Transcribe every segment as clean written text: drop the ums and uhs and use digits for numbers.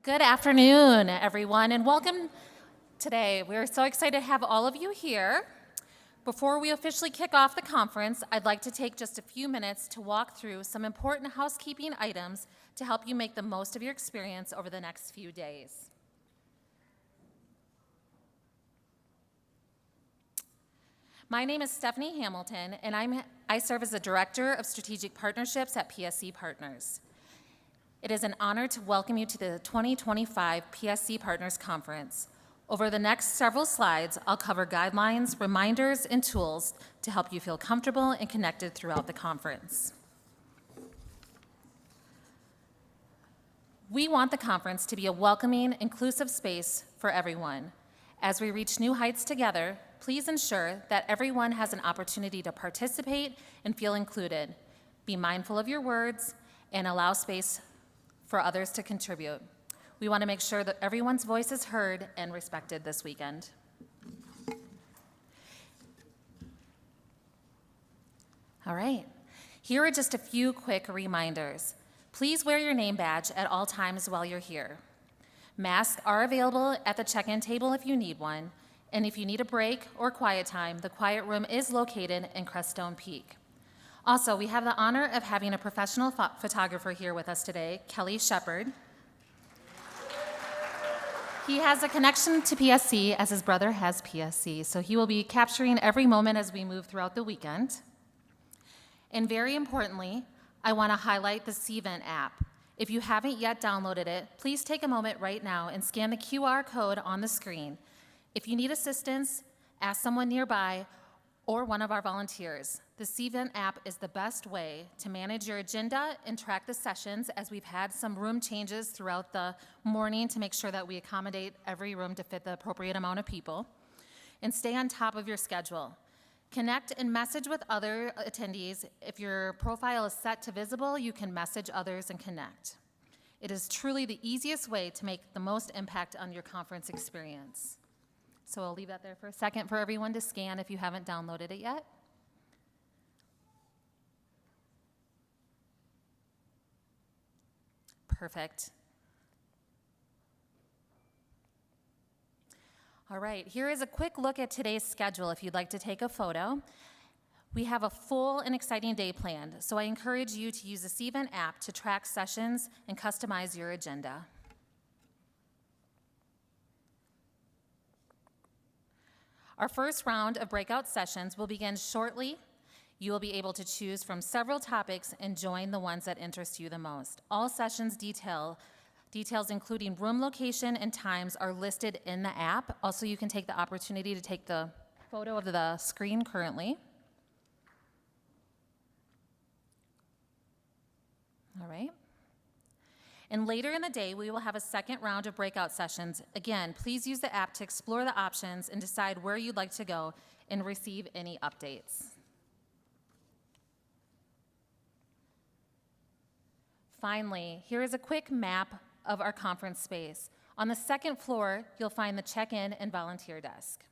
Good afternoon, everyone, and welcome today. We're so excited to have all of you here. Before we officially kick off the conference, I'd like to take just a few minutes to walk through some important housekeeping items to help you make the most of your experience over the next few days. My name is Stephanie Hamilton, and I serve as the Director of Strategic Partnerships at PSC Partners. It is an honor to welcome you to the 2025 PSC Partners Conference. Over the next several slides, I'll cover guidelines, reminders, and tools to help you feel comfortable and connected throughout the conference. We want the conference to be a welcoming, inclusive space for everyone. As we reach new heights together, please ensure that everyone has an opportunity to participate and feel included. Be mindful of your words and allow space for others to contribute. We want to make sure that everyone's voice is heard and respected this weekend. All right, here are just a few quick reminders. Please wear your name badge at all times while you're here. Masks are available at the check-in table if you need one, and if you need a break or quiet time, the quiet room is located in Creststone Peak. Also, we have the honor of having a professional photographer here with us today, Kelly Shepard. He has a connection to PSC as his brother has PSC, so he will be capturing every moment as we move throughout the weekend. And very importantly, I want to highlight the CVent app. If you haven't yet downloaded it, please take a moment right now and scan the QR code on the screen. If you need assistance, ask someone nearby or one of our volunteers. The CVent app is the best way to manage your agenda and track the sessions, as we've had some room changes throughout the morning to make sure that we accommodate every room to fit the appropriate amount of people, and stay on top of your schedule. Connect and message with other attendees. If your profile is set to visible, you can message others and connect. It is truly the easiest way to make the most impact on your conference experience. So I'll leave that there for a second for everyone to scan if you haven't downloaded it yet. Perfect. All right, here is a quick look at today's schedule if you'd like to take a photo. We have a full and exciting day planned, so I encourage you to use the CVent app to track sessions and customize your agenda. Our first round of breakout sessions will begin shortly. You will be able to choose from several topics and join the ones that interest you the most. All sessions details including room location and times are listed in the app. Also, you can take the opportunity to take the photo of the screen currently. All right. And later in the day, we will have a second round of breakout sessions. Again, please use the app to explore the options and decide where you'd like to go and receive any updates. Finally, here is a quick map of our conference space. On the second floor, you'll find the check-in and volunteer desk.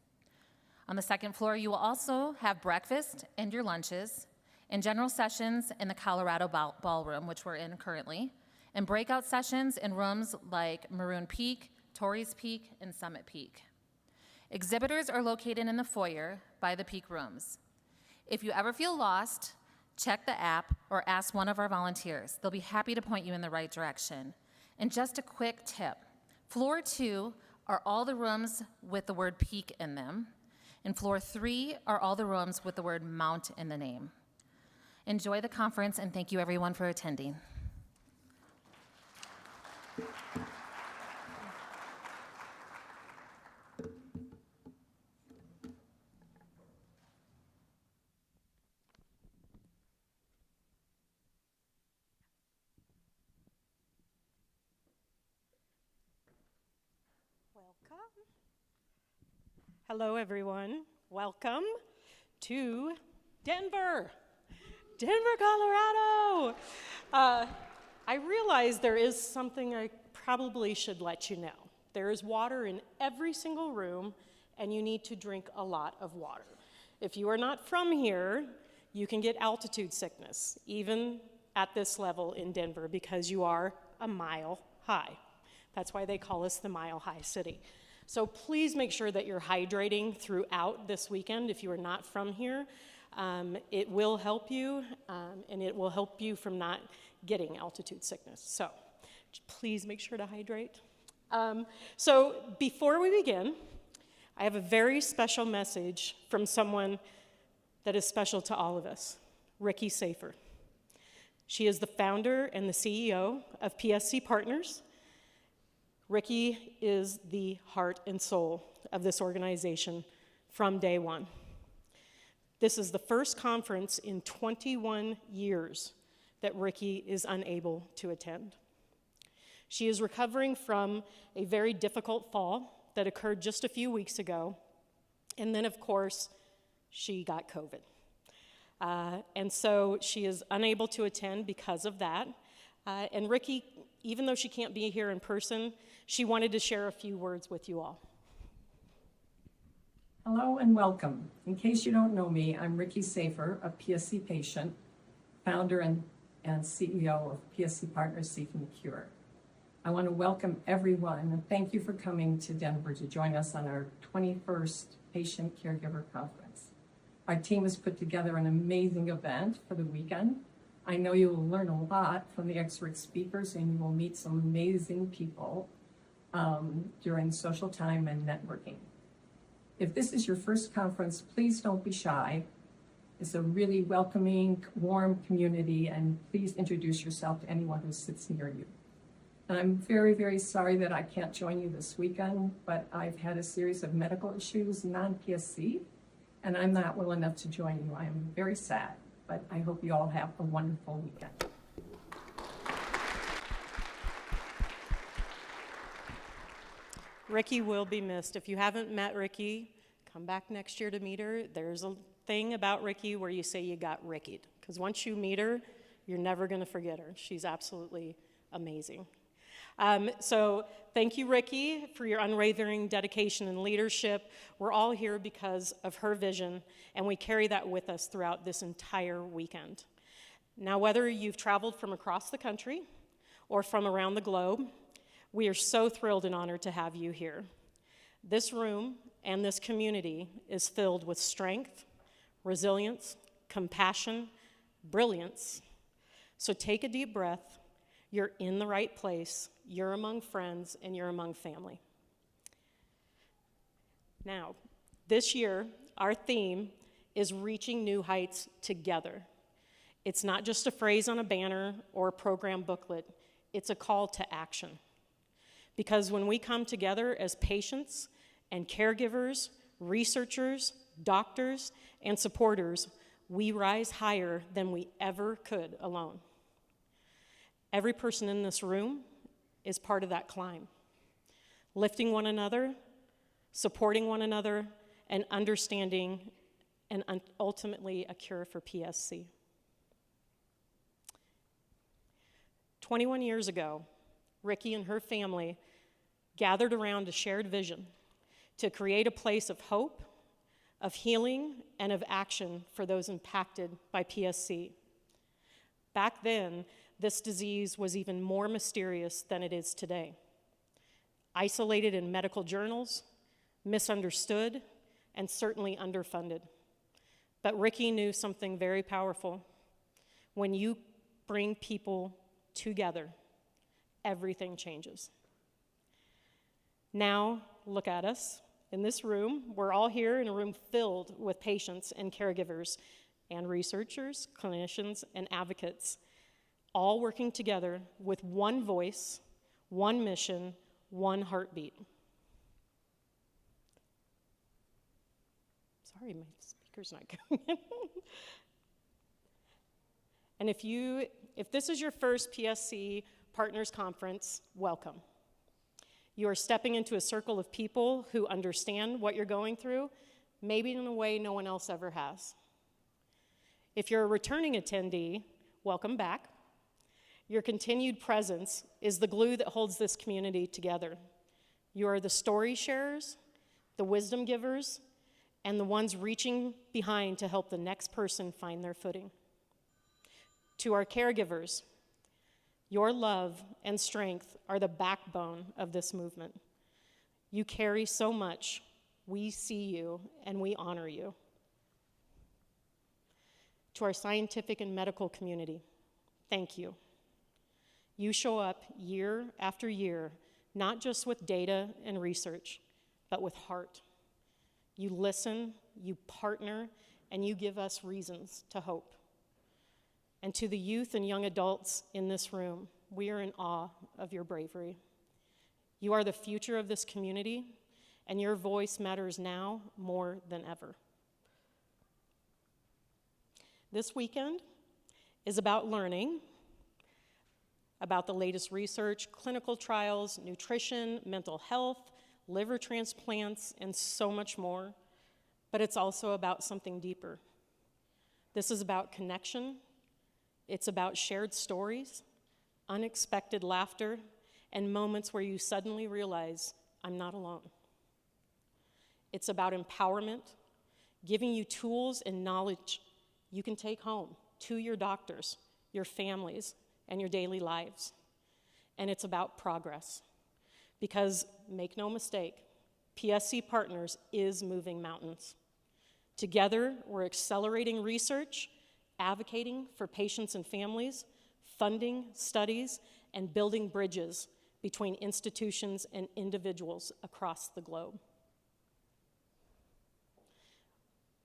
On the second floor, you will also have breakfast and your lunches, and general sessions in the Colorado Ballroom, which we're in currently, and breakout sessions in rooms like Maroon Peak, Torrey's Peak, and Summit Peak. Exhibitors are located in the foyer by the Peak rooms. If you ever feel lost, check the app or ask one of our volunteers. They'll be happy to point you in the right direction. And just a quick tip, floor 2 are all the rooms with the word Peak in them, and floor 3 are all the rooms with the word Mount in the name. Enjoy the conference, and thank you everyone for attending. Hello, everyone. Welcome to Denver, Colorado. I realize there is something I probably should let you know. There is water in every single room, and you need to drink a lot of water. If you are not from here, you can get altitude sickness, even at this level in Denver, because you are a mile high. That's why they call us the Mile High City. So please make sure that you're hydrating throughout this weekend if you are not from here. It will help you, and it will help you from not getting altitude sickness. So please make sure to hydrate. So before we begin, I have a very special message from someone that is special to all of us, Ricky Safer. She is the founder and the CEO of PSC Partners. Ricky is the heart and soul of this organization from day one. This is the first conference in 21 years that Ricky is unable to attend. She is recovering from a very difficult fall that occurred just a few weeks ago, and then, of course, she got COVID. And so she is unable to attend because of that. And Ricky, even though she can't be here in person, she wanted to share a few words with you all. Hello and welcome. In case you don't know me, I'm Ricky Safer, a PSC patient, founder and CEO of PSC Partners Seeking a Cure. I want to welcome everyone and thank you for coming to Denver to join us on our 21st Patient Caregiver Conference. Our team has put together an amazing event for the weekend. I know you will learn a lot from the expert speakers and you will meet some amazing people during social time and networking. If this is your first conference, please don't be shy. It's a really welcoming, warm community, and please introduce yourself to anyone who sits near you. And I'm very, very sorry that I can't join you this weekend, but I've had a series of medical issues, non-PSC, and I'm not well enough to join you. I am very sad, but I hope you all have a wonderful weekend. Ricky will be missed. If you haven't met Ricky, come back next year to meet her. There's a thing about Ricky where you say you got Rickied, because once you meet her, you're never going to forget her. She's absolutely amazing. So thank you, Ricky, for your unwavering dedication and leadership. We're all here because of her vision, and we carry that with us throughout this entire weekend. Now, whether you've traveled from across the country or from around the globe, we are so thrilled and honored to have you here. This room and this community is filled with strength, resilience, compassion, brilliance. So take a deep breath. You're in the right place. You're among friends, and you're among family. Now, this year, our theme is reaching new heights together. It's not just a phrase on a banner or a program booklet. It's a call to action. Because when we come together as patients and caregivers, researchers, doctors, and supporters, we rise higher than we ever could alone. Every person in this room is part of that climb, lifting one another, supporting one another, and understanding and ultimately a cure for PSC. 21 years ago, Ricky and her family gathered around a shared vision to create a place of hope, of healing, and of action for those impacted by PSC. Back then, this disease was even more mysterious than it is today. Isolated in medical journals, misunderstood, and certainly underfunded. But Ricky knew something very powerful. When you bring people together, everything changes. Now, look at us. In this room, we're all here in a room filled with patients and caregivers and researchers, clinicians, and advocates, all working together with one voice, one mission, one heartbeat. Sorry, my speaker's not going in. And if this is your first PSC Partners Conference, welcome. You are stepping into a circle of people who understand what you're going through, maybe in a way no one else ever has. If you're a returning attendee, welcome back. Your continued presence is the glue that holds this community together. You are the story sharers, the wisdom givers, and the ones reaching behind to help the next person find their footing. To our caregivers, Your love and strength are the backbone of this movement. You carry so much. We see you and we honor you. To our scientific and medical community, thank you. You show up year after year, not just with data and research, but with heart. You listen, you partner, and you give us reasons to hope. And to the youth and young adults in this room, we are in awe of your bravery. You are the future of this community, and your voice matters now more than ever. This weekend is about learning about the latest research, clinical trials, nutrition, mental health, liver transplants, and so much more. But it's also about something deeper. This is about connection. It's about shared stories, unexpected laughter, and moments where you suddenly realize, I'm not alone. It's about empowerment, giving you tools and knowledge you can take home to your doctors, your families, and your daily lives. And it's about progress. Because, make no mistake, PSC Partners is moving mountains. Together, we're accelerating research, advocating for patients and families, funding studies, and building bridges between institutions and individuals across the globe.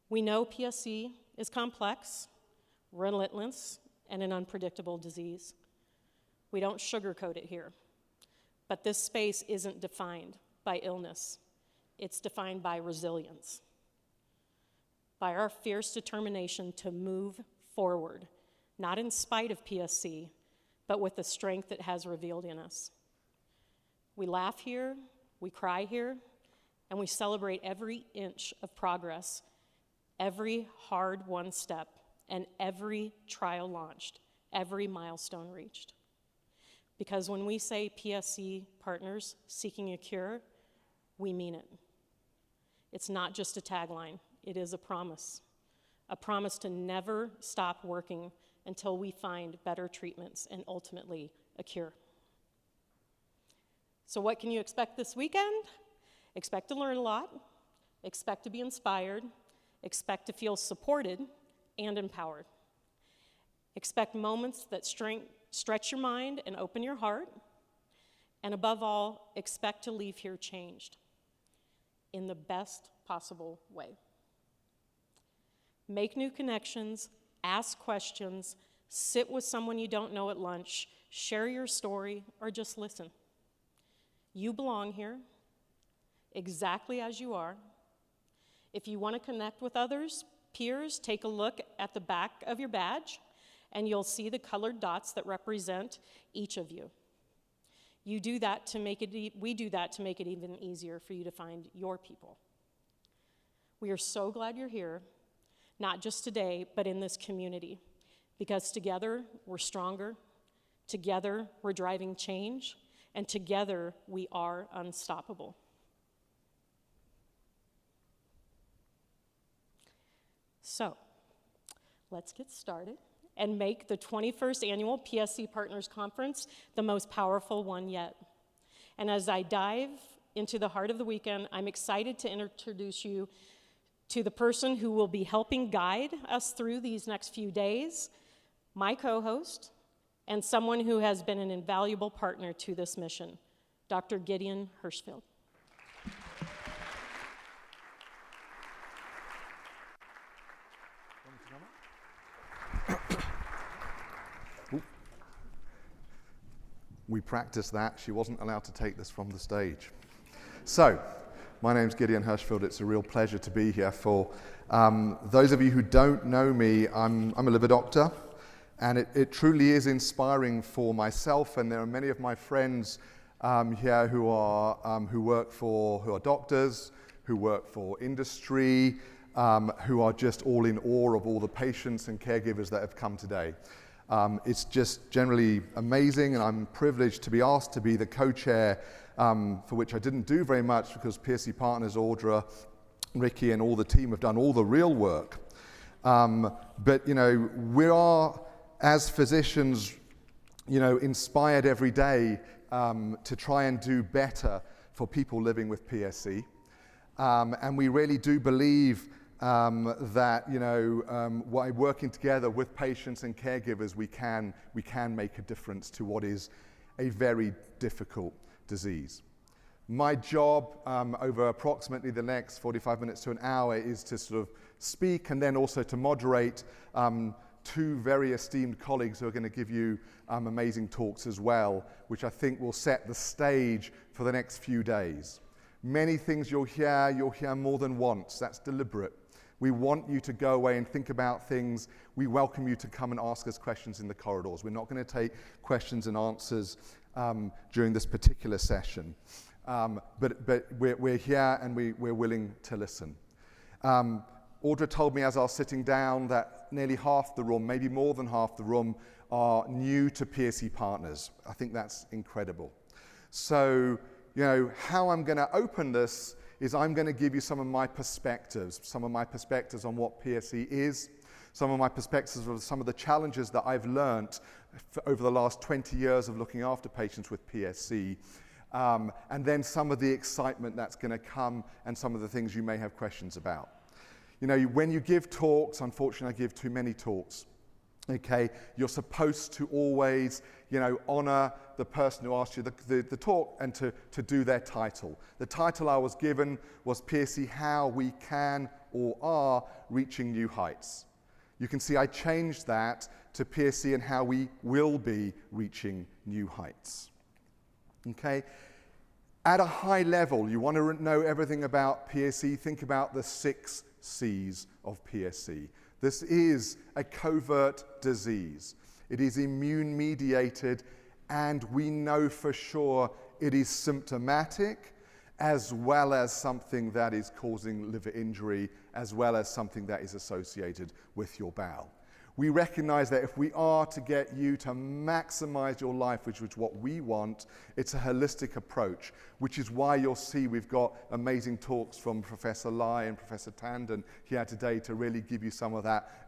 We know PSC is complex, relentless, and an unpredictable disease. We don't sugarcoat it here. But this space isn't defined by illness. It's defined by resilience, by our fierce determination to move forward, not in spite of PSC, but with the strength it has revealed in us. We laugh here, we cry here, and we celebrate every inch of progress, every hard-won step, and every trial launched, every milestone reached. Because when we say PSC Partners seeking a cure, we mean it. It's not just a tagline, it is a promise to never stop working until we find better treatments and ultimately a cure. So what can you expect this weekend? Expect to learn a lot, expect to be inspired, expect to feel supported and empowered. Expect moments that stretch your mind and open your heart. And above all, expect to leave here changed in the best possible way. Make new connections, ask questions, sit with someone you don't know at lunch, share your story, or just listen. You belong here, exactly as you are. If you want to connect with others, peers, take a look at the back of your badge, and you'll see the colored dots that represent each of you. We do that to make it even easier for you to find your people. We are so glad you're here, not just today, but in this community, because together we're stronger, together we're driving change, and together we are unstoppable. So, let's get started and make the 21st Annual PSC Partners Conference the most powerful one yet. And as I dive into the heart of the weekend, I'm excited to introduce you to the person who will be helping guide us through these next few days, my co-host, and someone who has been an invaluable partner to this mission, Dr. Gideon Hirschfield. We practiced that. She wasn't allowed to take this from the stage. So, my name's Gideon Hirschfield. It's a real pleasure to be here. For those of you who don't know me, I'm a liver doctor, and it truly is inspiring for myself, and there are many of my friends here who are doctors, who work for industry, who are just all in awe of all the patients and caregivers that have come today. It's just generally amazing, and I'm privileged to be asked to be the co-chair, for which I didn't do very much because PSC Partners, Audra, Ricky, and all the team have done all the real work. But, you know, we are, as physicians, inspired every day to try and do better for people living with PSC. And we really do believe that, by working together with patients and caregivers, we can make a difference to what is a very difficult disease. My job over approximately the next 45 minutes to an hour is to sort of speak and then also to moderate two very esteemed colleagues who are going to give you amazing talks as well, which I think will set the stage for the next few days. Many things you'll hear more than once. That's deliberate. We want you to go away and think about things. We welcome you to come and ask us questions in the corridors. We're not going to take questions and answers during this particular session. But we're here and we're willing to listen. Audra told me as I was sitting down that nearly half the room, maybe more than half the room, are new to PSC partners. I think that's incredible. So, how I'm going to open this is I'm going to give you some of my perspectives on what PSC is, some of my perspectives of some of the challenges that I've learned over the last 20 years of looking after patients with PSC, and then some of the excitement that's going to come and some of the things you may have questions about. When you give talks, unfortunately I give too many talks, okay, you're supposed to always, honor the person who asked you the talk and to do their title. The title I was given was PSC, How We Can or Are Reaching New Heights. You can see I changed that to PSC and How We Will Be Reaching New Heights. Okay? At a high level, you want to know everything about PSC, think about the 6 C's of PSC. This is a covert disease. It is immune-mediated, and we know for sure it is symptomatic, as well as something that is causing liver injury, as well as something that is associated with your bowel. We recognize that if we are to get you to maximize your life, which is what we want, it's a holistic approach, which is why you'll see we've got amazing talks from Professor Lai and Professor Tandon here today to really give you some of that,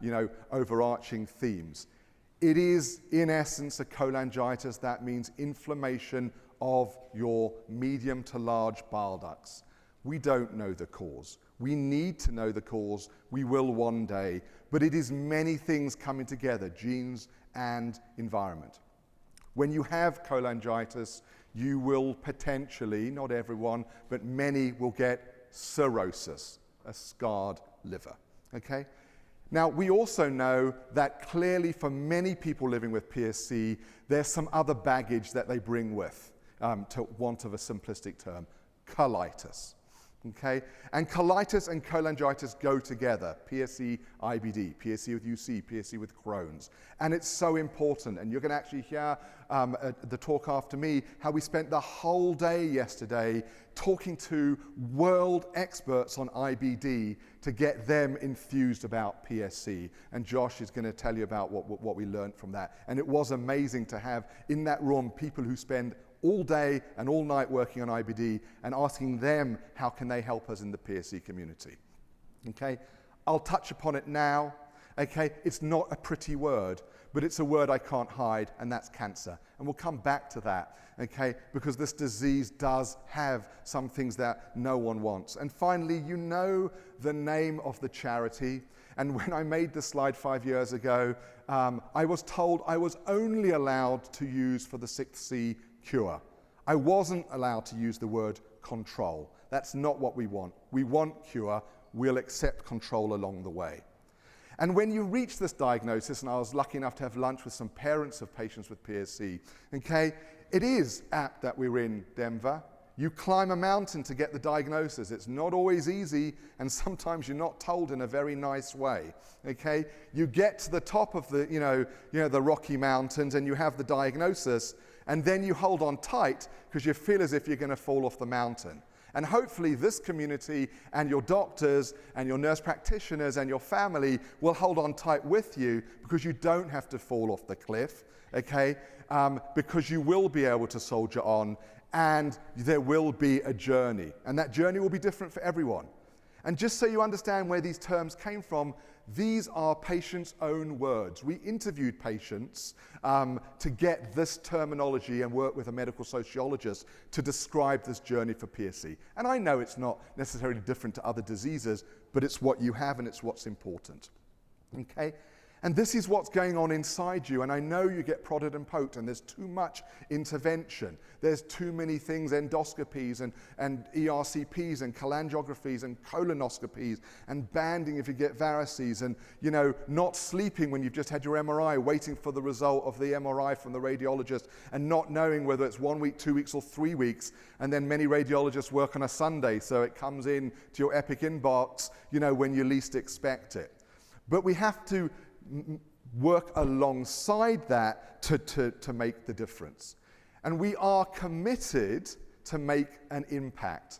overarching themes. It is, in essence, a cholangitis. That means inflammation of your medium to large bile ducts. We don't know the cause. We need to know the cause. We will one day. But it is many things coming together, genes and environment. When you have cholangitis, you will potentially, not everyone, but many will get cirrhosis, a scarred liver. Okay? Now, we also know that clearly for many people living with PSC, there's some other baggage that they bring with, to want of a simplistic term, colitis. Okay? And colitis and cholangitis go together, PSC, IBD, PSC with UC, PSC with Crohn's. And it's so important. And you're going to actually hear the talk after me, how we spent the whole day yesterday talking to world experts on IBD to get them enthused about PSC. And Josh is going to tell you about what we learned from that. And it was amazing to have in that room people who spend all day and all night working on IBD and asking them how can they help us in the PSC community. Okay, I'll touch upon it now. Okay, it's not a pretty word, but it's a word I can't hide, and that's cancer. And we'll come back to that, okay, because this disease does have some things that no one wants. And finally, you know the name of the charity. And when I made this slide 5 years ago, I was told I was only allowed to use for the 6th C cure. I wasn't allowed to use the word control. That's not what we want. We want cure. We'll accept control along the way. And when you reach this diagnosis, and I was lucky enough to have lunch with some parents of patients with PSC, okay, it is apt that we're in Denver. You climb a mountain to get the diagnosis. It's not always easy, and sometimes you're not told in a very nice way, okay? You get to the top of the, the Rocky Mountains, and you have the diagnosis, and then you hold on tight because you feel as if you're going to fall off the mountain. And hopefully this community and your doctors and your nurse practitioners and your family will hold on tight with you because you don't have to fall off the cliff, okay? Because you will be able to soldier on, and there will be a journey. And that journey will be different for everyone. And just so you understand where these terms came from, these are patients' own words. We interviewed patients to get this terminology and work with a medical sociologist to describe this journey for PSC. And I know it's not necessarily different to other diseases, but it's what you have and it's what's important. Okay? And this is what's going on inside you, and I know you get prodded and poked, and there's too much intervention. There's too many things, endoscopies and ERCPs and cholangiographies and colonoscopies and banding if you get varices and, you know, not sleeping when you've just had your MRI, waiting for the result of the MRI from the radiologist and not knowing whether it's 1 week, 2 weeks, or 3 weeks. And then many radiologists work on a Sunday, so it comes in to your Epic inbox, you know, when you least expect it. But we have to work alongside that to make the difference. And we are committed to make an impact.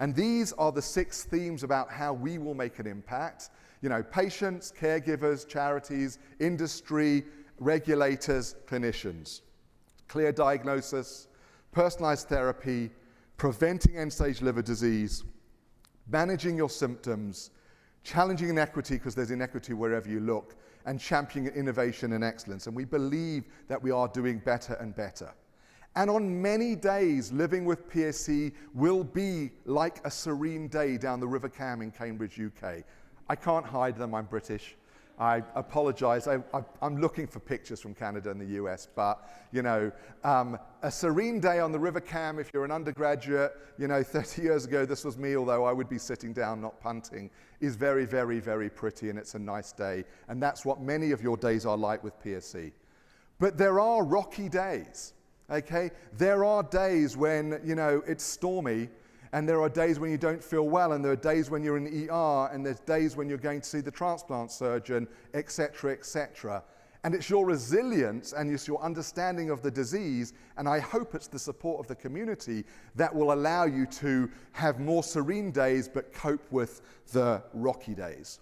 And these are the 6 themes about how we will make an impact. You know, patients, caregivers, charities, industry, regulators, clinicians. Clear diagnosis, personalized therapy, preventing end-stage liver disease, managing your symptoms, challenging inequity, because there's inequity wherever you look, and championing innovation and excellence. And we believe that we are doing better and better. And on many days, living with PSC will be like a serene day down the River Cam in Cambridge, UK. I can't hide them, I'm British. I apologize, I'm looking for pictures from Canada and the US, but, you know, a serene day on the River Cam, if you're an undergraduate, you know, 30 years ago this was me, although I would be sitting down, not punting, is very, very, very pretty, and it's a nice day. And that's what many of your days are like with PSC. But there are rocky days, okay? There are days when, you know, it's stormy, and there are days when you don't feel well, and there are days when you're in the ER, and there's days when you're going to see the transplant surgeon, etc., etc. And it's your resilience and it's your understanding of the disease, and I hope it's the support of the community that will allow you to have more serene days but cope with the rocky days.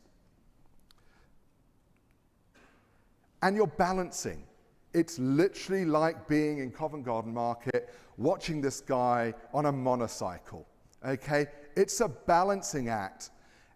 And you're balancing. It's literally like being in Covent Garden Market, watching this guy on a monocycle. Okay, it's a balancing act.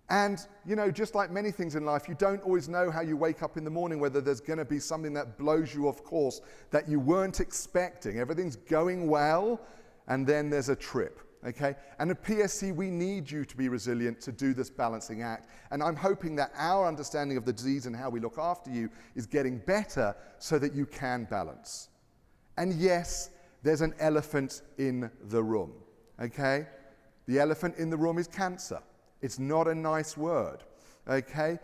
And, you know, just like many things in life, you don't always know how you wake up in the morning, whether there's going to be something that blows you off course that you weren't expecting. Everything's going well, and then there's a trip, okay? And at PSC, we need you to be resilient to do this balancing act. And I'm hoping that our understanding of the disease and how we look after you is getting better so that you can balance. And yes, there's an elephant in the room, okay? The elephant in the room is cancer. It's not a nice word, okay?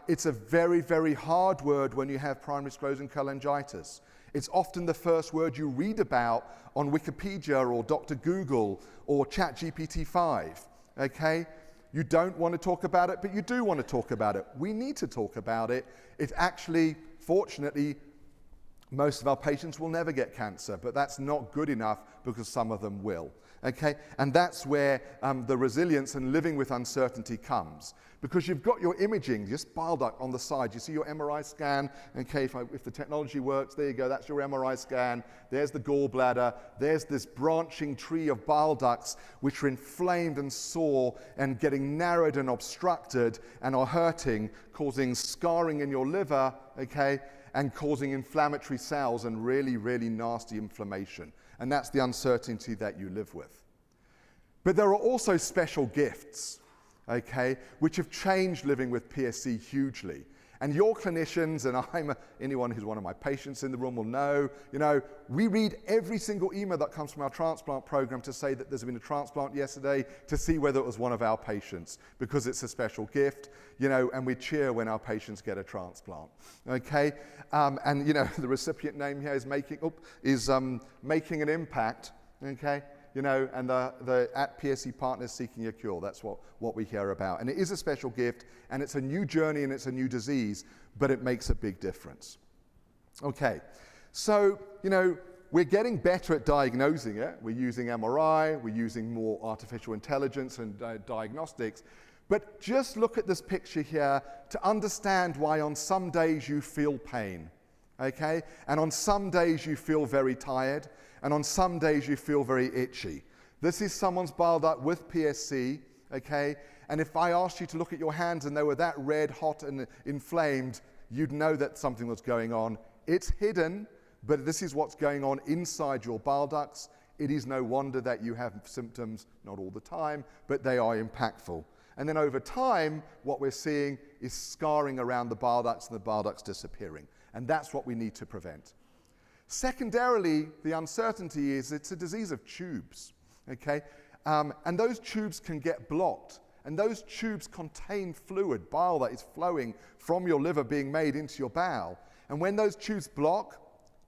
It's a very, very hard word when you have primary sclerosing cholangitis. It's often the first word you read about on Wikipedia or Dr. Google or ChatGPT-5, okay? You don't want to talk about it, but you do want to talk about it. We need to talk about it. It's actually, fortunately, most of our patients will never get cancer, but that's not good enough because some of them will. Okay, and that's where the resilience and living with uncertainty comes. Because you've got your imaging, just bile duct on the side. You see your MRI scan, okay, if the technology works, there you go, that's your MRI scan. There's the gallbladder. There's this branching tree of bile ducts which are inflamed and sore and getting narrowed and obstructed and are hurting, causing scarring in your liver, okay, and causing inflammatory cells and really, really nasty inflammation. And that's the uncertainty that you live with. But there are also special gifts, okay, which have changed living with PSC hugely. And your clinicians, and anyone who's one of my patients in the room will know, you know, we read every single email that comes from our transplant program to say that there's been a transplant yesterday to see whether it was one of our patients, because it's a special gift, you know, and we cheer when our patients get a transplant, okay? And, you know, the recipient name here is making an impact, okay? You know, and the at PSC Partners Seeking a Cure, that's what we hear about. And it is a special gift, and it's a new journey, and it's a new disease, but it makes a big difference. Okay, so, you know, we're getting better at diagnosing it. We're using MRI, we're using more artificial intelligence and diagnostics, but just look at this picture here to understand why on some days you feel pain, okay? And on some days you feel very tired, and on some days you feel very itchy. This is someone's bile duct with PSC, okay? And if I asked you to look at your hands and they were that red, hot, and inflamed, you'd know that something was going on. It's hidden, but this is what's going on inside your bile ducts. It is no wonder that you have symptoms, not all the time, but they are impactful. And then over time, what we're seeing is scarring around the bile ducts and the bile ducts disappearing. And that's what we need to prevent. Secondarily, the uncertainty is it's a disease of tubes, okay? And those tubes can get blocked. And those tubes contain fluid, bile that is flowing from your liver being made into your bowel. And when those tubes block,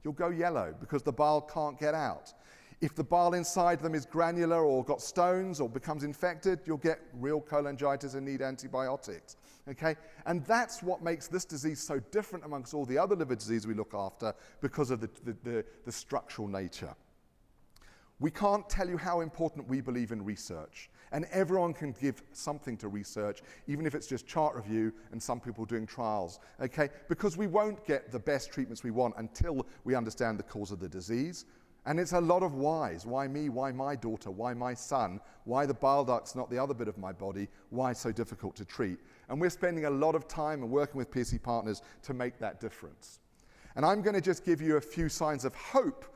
you'll go yellow because the bile can't get out. If the bile inside them is granular or got stones or becomes infected, you'll get real cholangitis and need antibiotics. Okay? And that's what makes this disease so different amongst all the other liver diseases we look after because of the structural nature. We can't tell you how important we believe in research. And everyone can give something to research, even if it's just chart review and some people doing trials, okay? Because we won't get the best treatments we want until we understand the cause of the disease. And it's a lot of whys. Why me? Why my daughter? Why my son? Why the bile ducts, not the other bit of my body? Why so difficult to treat? And we're spending a lot of time and working with PSC partners to make that difference. And I'm going to just give you a few signs of hope,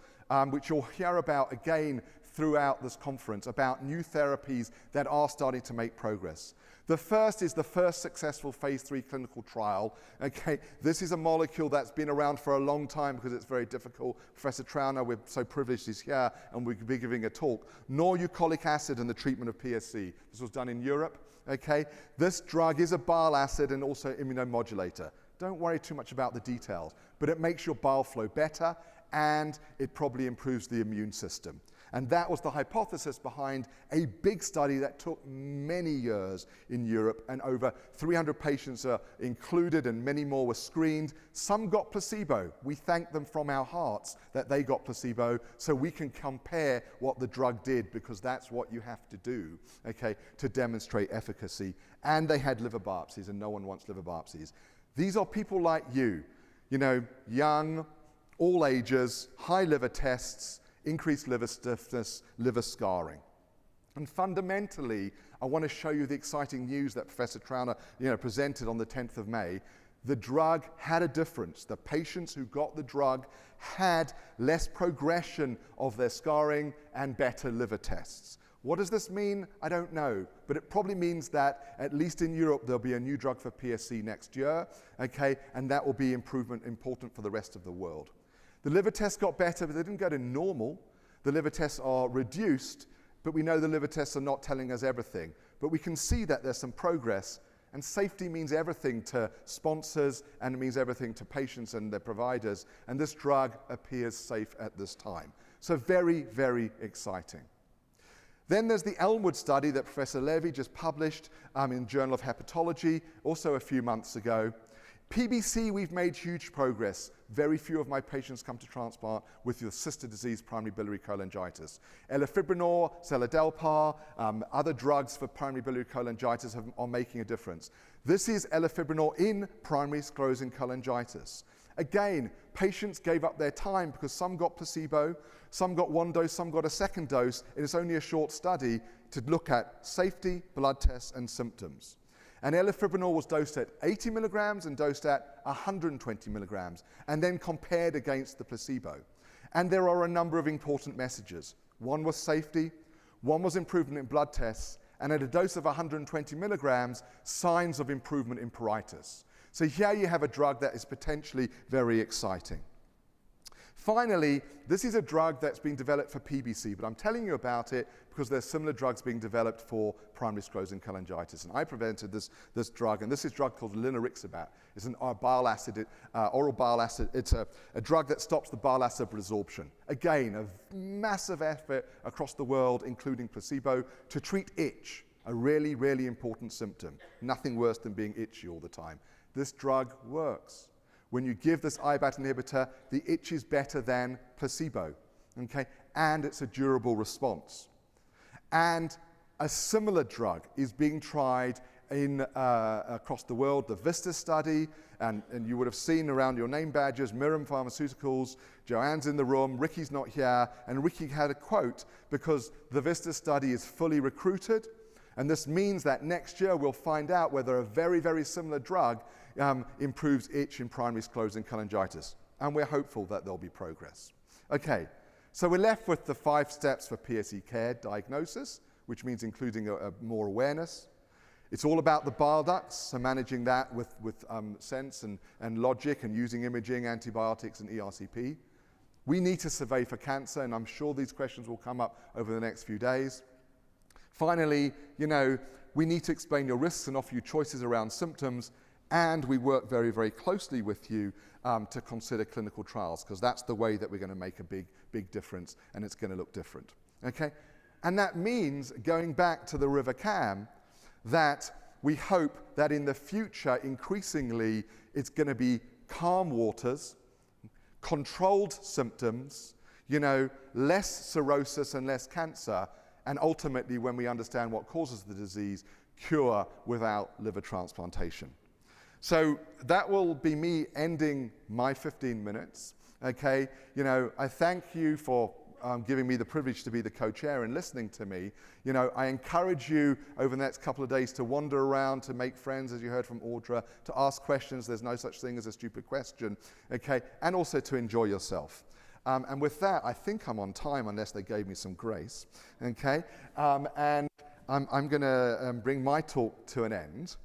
which you'll hear about again throughout this conference, about new therapies that are starting to make progress. The first is the first successful phase 3 clinical trial. Okay, this is a molecule that's been around for a long time because it's very difficult. Professor Trauner, we're so privileged he's here, and we'll be giving a talk. Noreucolic acid and the treatment of PSC. This was done in Europe. Okay, this drug is a bile acid and also immunomodulator. Don't worry too much about the details, but it makes your bile flow better and it probably improves the immune system. And that was the hypothesis behind a big study that took many years in Europe, and over 300 patients are included and many more were screened. Some got placebo. We thank them from our hearts that they got placebo so we can compare what the drug did, because that's what you have to do, okay, to demonstrate efficacy. And they had liver biopsies, and no one wants liver biopsies. These are people like you know, young, all ages, high liver tests, increased liver stiffness, liver scarring. And fundamentally, I want to show you the exciting news that Professor Trauner presented on the 10th of May. The drug had a difference. The patients who got the drug had less progression of their scarring and better liver tests. What does this mean? I don't know, but it probably means that, at least in Europe, there'll be a new drug for PSC next year, okay, and that will be important for the rest of the world. The liver tests got better, but they didn't go to normal. The liver tests are reduced, but we know the liver tests are not telling us everything. But we can see that there's some progress, and safety means everything to sponsors, and it means everything to patients and their providers, and this drug appears safe at this time. So very, very exciting. Then there's the Elmwood study that Professor Levy just published in Journal of Hepatology, also a few months ago. PBC, we've made huge progress. Very few of my patients come to transplant with your sister disease, primary biliary cholangitis. Elafibranor, seladelpar, other drugs for primary biliary cholangitis are making a difference. This is elafibranor in primary sclerosing cholangitis. Again, patients gave up their time because some got placebo, some got one dose, some got a second dose, and it's only a short study to look at safety, blood tests, and symptoms. And elafibranor was dosed at 80 milligrams and dosed at 120 milligrams, and then compared against the placebo. And there are a number of important messages. One was safety, one was improvement in blood tests, and at a dose of 120 milligrams, signs of improvement in pruritus. So here you have a drug that is potentially very exciting. Finally, this is a drug that's being developed for PBC, but I'm telling you about it because there's similar drugs being developed for primary sclerosing cholangitis. And I prevented this drug, and this is a drug called linerixibat. It's an oral bile acid. It's a drug that stops the bile acid resorption. Again, a massive effort across the world, including placebo, to treat itch, a really, really important symptom. Nothing worse than being itchy all the time. This drug works. When you give this IBAT inhibitor, the itch is better than placebo, okay? And it's a durable response. And a similar drug is being tried across the world, the VISTA study, and you would have seen around your name badges, Mirum Pharmaceuticals, Joanne's in the room, Ricky's not here, and Ricky had a quote because the VISTA study is fully recruited, And this means that next year we'll find out whether a very, very similar drug improves itch in primary sclerosing cholangitis. And we're hopeful that there'll be progress. Okay, so we're left with the 5 steps for PSC care diagnosis, which means including more awareness. It's all about the bile ducts, so managing that with sense and logic and using imaging, antibiotics, and ERCP. We need to survey for cancer, and I'm sure these questions will come up over the next few days. Finally, we need to explain your risks and offer you choices around symptoms, and we work very, very closely with you to consider clinical trials, because that's the way that we're going to make a big, big difference, and it's going to look different. Okay? And that means, going back to the River Cam, that we hope that in the future, increasingly, it's going to be calm waters, controlled symptoms, less cirrhosis and less cancer, and ultimately, when we understand what causes the disease, cure without liver transplantation. So that will be me ending my 15 minutes, okay? I thank you for giving me the privilege to be the co-chair and listening to me. I encourage you over the next couple of days to wander around, to make friends, as you heard from Audra, to ask questions. There's no such thing as a stupid question, okay? And also to enjoy yourself. And with that, I think I'm on time, unless they gave me some grace, okay? And I'm going to bring my talk to an end.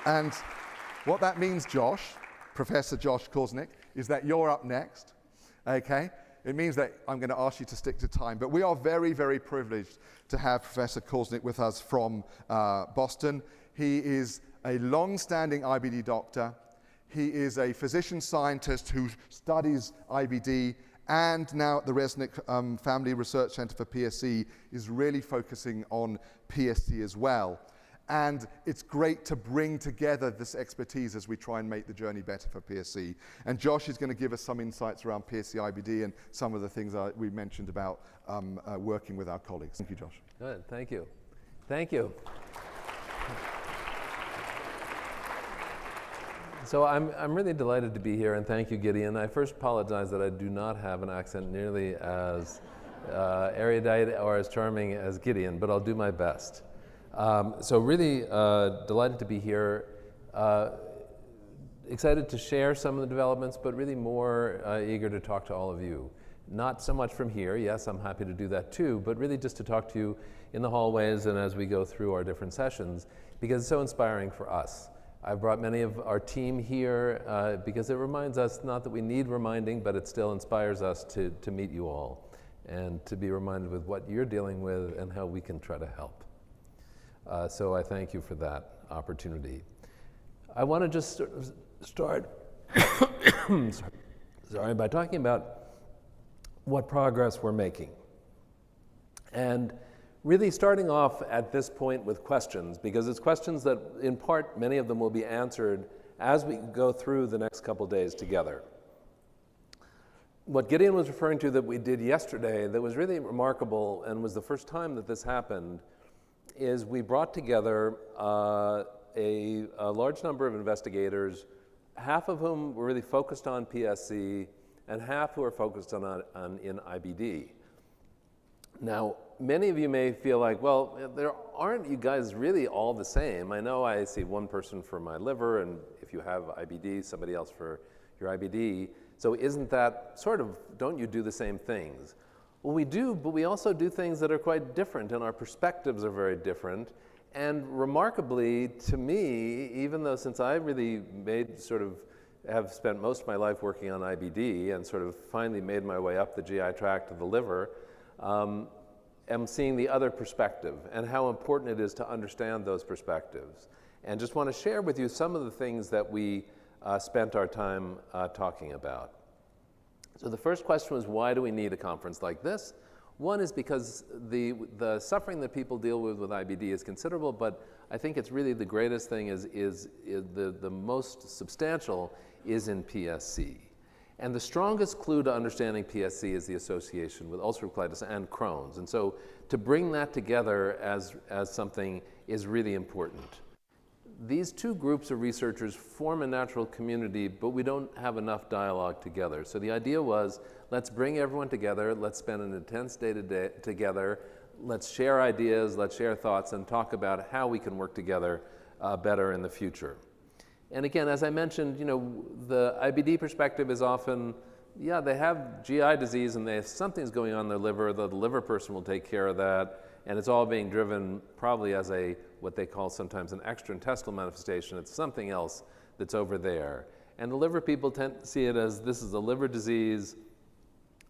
And what that means, Josh, Professor Josh Korsnick, is that you're up next, okay? It means that I'm going to ask you to stick to time. But we are very, very privileged to have Professor Korsnick with us from Boston. He is a long-standing IBD doctor. He is a physician scientist who studies IBD, and now at the Resnick Family Research Center for PSC is really focusing on PSC as well. And it's great to bring together this expertise as we try and make the journey better for PSC. And Josh is going to give us some insights around PSC IBD and some of the things we mentioned about working with our colleagues. Thank you, Josh. Good, thank you. Thank you. So I'm really delighted to be here, and thank you, Gideon. I first apologize that I do not have an accent nearly as erudite or as charming as Gideon, but I'll do my best. So really delighted to be here, excited to share some of the developments, but really more eager to talk to all of you. Not so much from here, yes, I'm happy to do that too, but really just to talk to you in the hallways and as we go through our different sessions, because it's so inspiring for us. I've brought many of our team here because it reminds us, not that we need reminding, but it still inspires us to meet you all and to be reminded with what you're dealing with and how we can try to help. So I thank you for that opportunity. I want to just start sorry, by talking about what progress we're making. And really starting off at this point with questions, because it's questions that, in part, many of them will be answered as we go through the next couple days together. What Gideon was referring to that we did yesterday that was really remarkable and was the first time that this happened is we brought together a large number of investigators, half of whom were really focused on PSC and half who are focused in IBD. Now, many of you may feel like, well, there aren't you guys really all the same. I know I see one person for my liver, and if you have IBD, somebody else for your IBD. So isn't that sort of, don't you do the same things? Well, we do, but we also do things that are quite different, and our perspectives are very different. And remarkably, to me, even though since I really have spent most of my life working on IBD and sort of finally made my way up the GI tract to the liver, am seeing the other perspective and how important it is to understand those perspectives. And just want to share with you some of the things that we spent our time talking about. So the first question was, why do we need a conference like this? One is because the suffering that people deal with IBD is considerable, but I think it's really the greatest thing is the most substantial is in PSC. And the strongest clue to understanding PSC is the association with ulcerative colitis and Crohn's. And so to bring that together as something is really important. these two groups of researchers form a natural community, but we don't have enough dialogue together. So the idea was, let's bring everyone together, let's spend an intense day together, let's share ideas, let's share thoughts, and talk about how we can work together better in the future. And again, as I mentioned, the IBD perspective is often, yeah, they have GI disease and if something's going on in their liver, the liver person will take care of that, and it's all being driven probably as what they call sometimes an extraintestinal manifestation. It's something else that's over there. And the liver people tend to see it as this is a liver disease,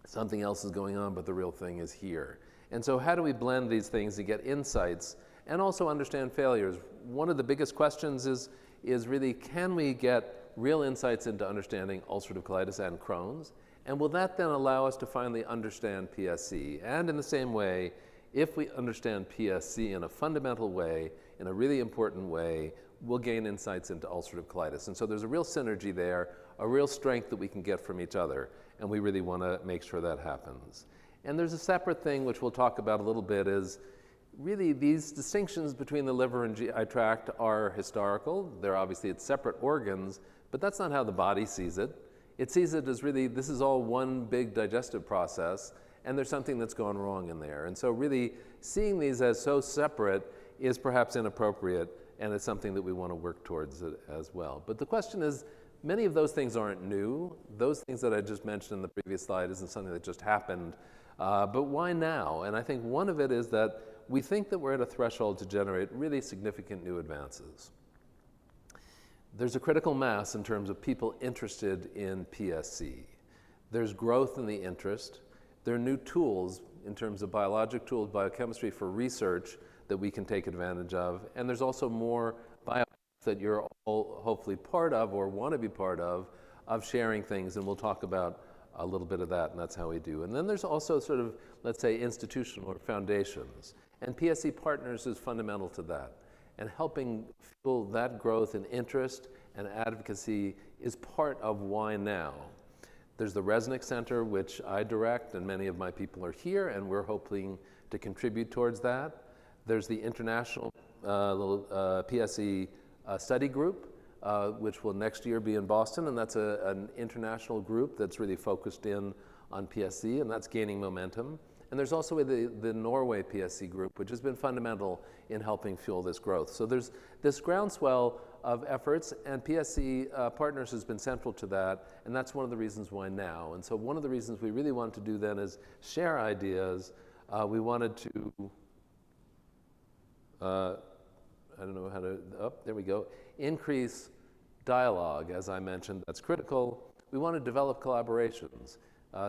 something else is going on, but the real thing is here. And so how do we blend these things to get insights and also understand failures? One of the biggest questions is really, can we get real insights into understanding ulcerative colitis and Crohn's? And will that then allow us to finally understand PSC? And in the same way, if we understand PSC in a fundamental way, in a really important way, we'll gain insights into ulcerative colitis. And so there's a real synergy there, a real strength that we can get from each other, and we really want to make sure that happens. And there's a separate thing which we'll talk about a little bit is really these distinctions between the liver and GI tract are historical. They're obviously it's separate organs, but that's not how the body sees it. It sees it as really this is all one big digestive process, and there's something that's gone wrong in there. And so really seeing these as so separate is perhaps inappropriate, and it's something that we want to work towards as well. But the question is, many of those things aren't new. Those things that I just mentioned in the previous slide isn't something that just happened, but why now? And I think one of it is that we think that we're at a threshold to generate really significant new advances. There's a critical mass in terms of people interested in PSC. There's growth in the interest. There are new tools in terms of biologic tools, biochemistry for research that we can take advantage of. And there's also more bio that you're all hopefully part of or want to be part of sharing things. And we'll talk about a little bit of that, and that's how we do. And then there's also sort of, let's say, institutional or foundations. And PSC Partners is fundamental to that. And helping fuel that growth and interest and advocacy is part of why now. There's the Resnick Center, which I direct, and many of my people are here, and we're hoping to contribute towards that. There's the International PSC Study Group, which will next year be in Boston, and that's an international group that's really focused in on PSC, and that's gaining momentum. And there's also the Norway PSC group, which has been fundamental in helping fuel this growth. So there's this groundswell of efforts, and PSC Partners has been central to that, and that's one of the reasons why now. And so one of the reasons we really wanted to do then is share ideas. We wanted to, I don't know how to, there we go, increase dialogue, as I mentioned, that's critical. We want to develop collaborations.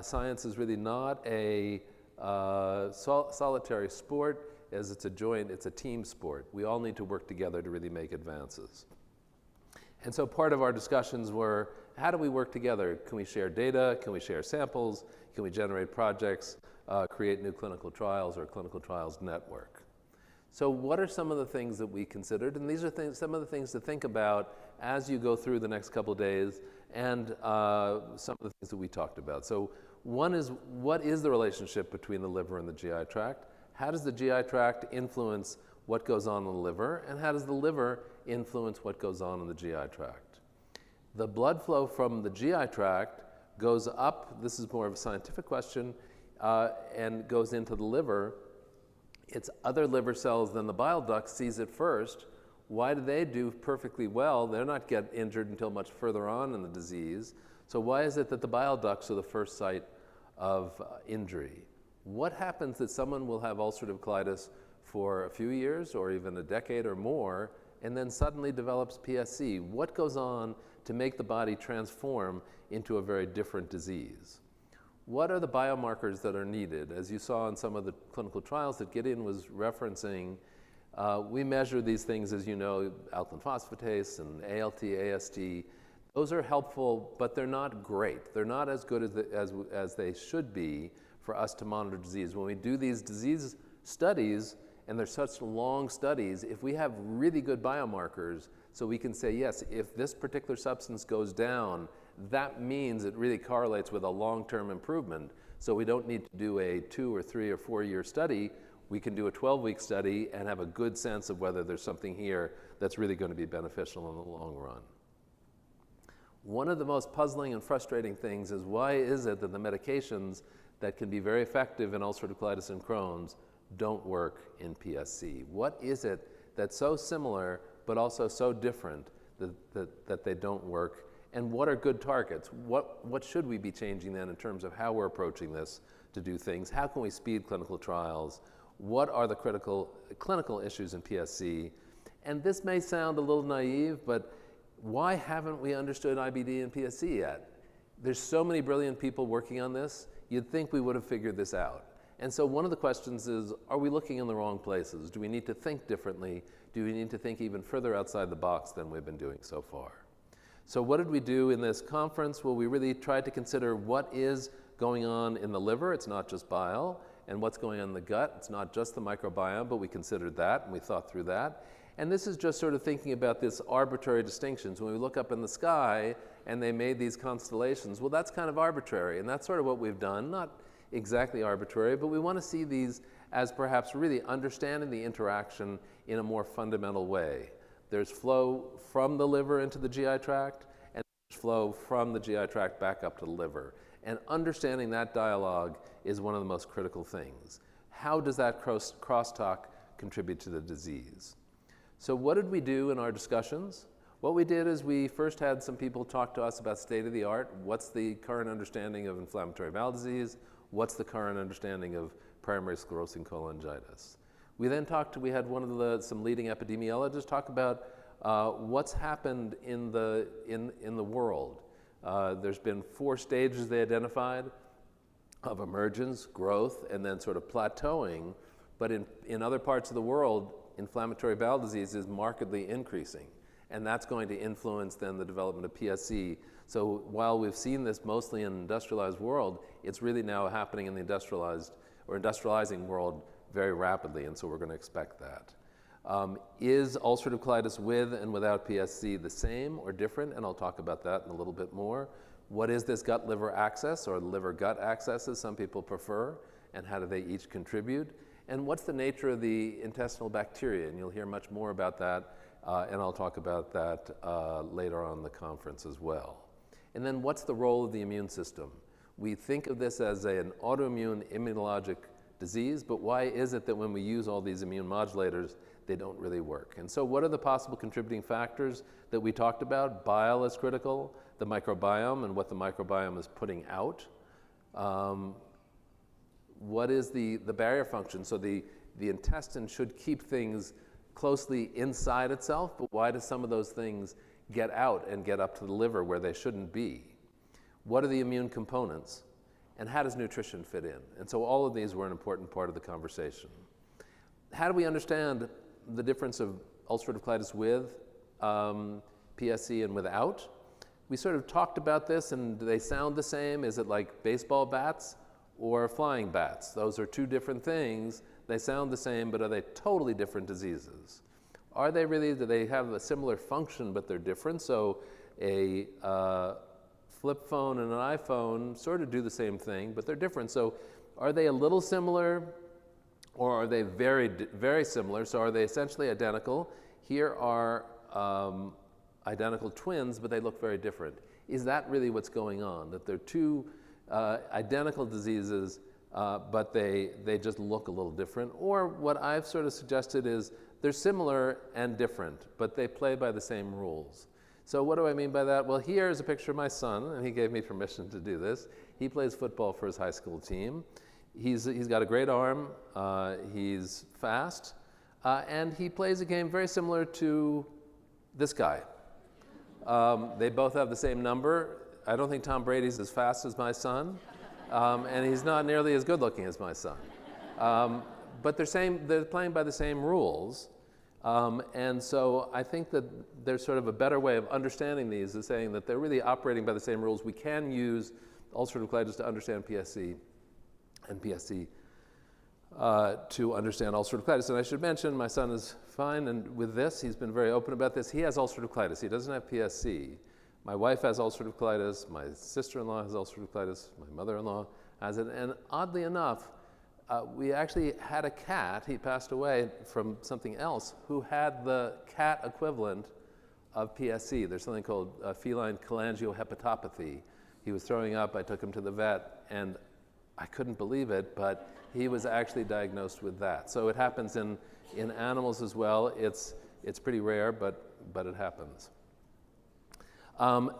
Science is really not a solitary sport, as it's a team sport. We all need to work together to really make advances. And so part of our discussions were, how do we work together? Can we share data? Can we share samples? Can we generate projects, create new clinical trials or clinical trials network? So what are some of the things that we considered? And these are some of the things to think about as you go through the next couple of days, and some of the things that we talked about. So one is, what is the relationship between the liver and the GI tract? How does the GI tract influence what goes on in the liver? And how does the liver influence what goes on in the GI tract? The blood flow from the GI tract goes up, this is more of a scientific question, and goes into the liver. It's other liver cells than the bile duct sees it first. Why do they do perfectly well? They're not get injured until much further on in the disease. So why is it that the bile ducts are the first site of injury? What happens that someone will have ulcerative colitis for a few years or even a decade or more, and then suddenly develops PSC? What goes on to make the body transform into a very different disease? What are the biomarkers that are needed? As you saw in some of the clinical trials that Gideon was referencing, we measure these things, as you know, alkaline phosphatase and ALT, AST. Those are helpful, but they're not great. They're not as good as they should be for us to monitor disease. When we do these disease studies, and they're such long studies, if we have really good biomarkers, so we can say, yes, if this particular substance goes down, that means it really correlates with a long-term improvement. So we don't need to do a 2 or 3 or 4 year study. we can do a 12-week study and have a good sense of whether there's something here that's really going to be beneficial in the long run. One of the most puzzling and frustrating things is why is it that the medications that can be very effective in ulcerative colitis and Crohn's don't work in PSC? What is it that's so similar but also so different that they don't work? And what are good targets? What should we be changing then in terms of how we're approaching this to do things? How can we speed clinical trials? What are the critical clinical issues in PSC? And this may sound a little naive, but why haven't we understood IBD and PSC yet? There's so many brilliant people working on this. You'd think we would have figured this out. And so one of the questions is, are we looking in the wrong places? Do we need to think differently? Do we need to think even further outside the box than we've been doing so far? So what did we do in this conference? Well, we really tried to consider what is going on in the liver. It's not just bile. And what's going on in the gut. It's not just the microbiome, but we considered that and we thought through that. And this is just sort of thinking about this arbitrary distinctions. When we look up in the sky and they made these constellations, well, that's kind of arbitrary. And that's sort of what we've done. Not exactly arbitrary, but we want to see these as perhaps really understanding the interaction in a more fundamental way. There's flow from the liver into the GI tract, and there's flow from the GI tract back up to the liver. And understanding that dialogue is one of the most critical things. How does that crosstalk contribute to the disease? So what did we do in our discussions? What we did is we first had some people talk to us about state of the art. What's the current understanding of inflammatory bowel disease? What's the current understanding of primary sclerosing cholangitis? We then we had some leading epidemiologists talk about what's happened in the world. There's been 4 stages they identified of emergence, growth, and then sort of plateauing. But in other parts of the world, inflammatory bowel disease is markedly increasing. And that's going to influence then the development of PSC. So while we've seen this mostly in the industrialized world, it's really now happening in the industrializing world very rapidly, and so we're going to expect that. Is ulcerative colitis with and without PSC the same or different? And I'll talk about that in a little bit more. What is this gut-liver axis, or liver-gut axis, as some people prefer, and how do they each contribute? And what's the nature of the intestinal bacteria? And you'll hear much more about that, and I'll talk about that later on in the conference as well. And then what's the role of the immune system? We think of this as an autoimmune immunologic disease, but why is it that when we use all these immune modulators, they don't really work? And so what are the possible contributing factors that we talked about? Bile is critical, the microbiome and what the microbiome is putting out. What is the barrier function? So the intestine should keep things closely inside itself, but why do some of those things get out and get up to the liver where they shouldn't be? What are the immune components? And how does nutrition fit in? And so all of these were an important part of the conversation. How do we understand the difference of ulcerative colitis with PSC and without? We sort of talked about this, and do they sound the same? Is it like baseball bats or flying bats? Those are 2 different things. They sound the same, but are they totally different diseases? Are they really, do they have a similar function, but they're different? So a flip phone and an iPhone sort of do the same thing, but they're different. So are they a little similar, or are they very, very similar? So are they essentially identical? Here are identical twins, but they look very different. Is that really what's going on? That they're 2 identical diseases, but they just look a little different? Or what I've sort of suggested is they're similar and different, but they play by the same rules. So what do I mean by that? Well, here's a picture of my son, and he gave me permission to do this. He plays football for his high school team. He's got a great arm, he's fast, and he plays a game very similar to this guy. They both have the same number. I don't think Tom Brady's as fast as my son, and he's not nearly as good looking as my son. But they're playing by the same rules. And so I think that there's sort of a better way of understanding these is saying that they're really operating by the same rules. We can use ulcerative colitis to understand PSC and PSC to understand ulcerative colitis. And I should mention my son is fine, and with this, he's been very open about this. He has ulcerative colitis. He doesn't have PSC. My wife has ulcerative colitis. My sister-in-law has ulcerative colitis. My mother-in-law has it. And oddly enough, we actually had a cat, he passed away from something else, who had the cat equivalent of PSC. There's something called feline cholangiohepatopathy. He was throwing up, I took him to the vet, and I couldn't believe it, but he was actually diagnosed with that. So it happens in animals as well. It's pretty rare, but it happens.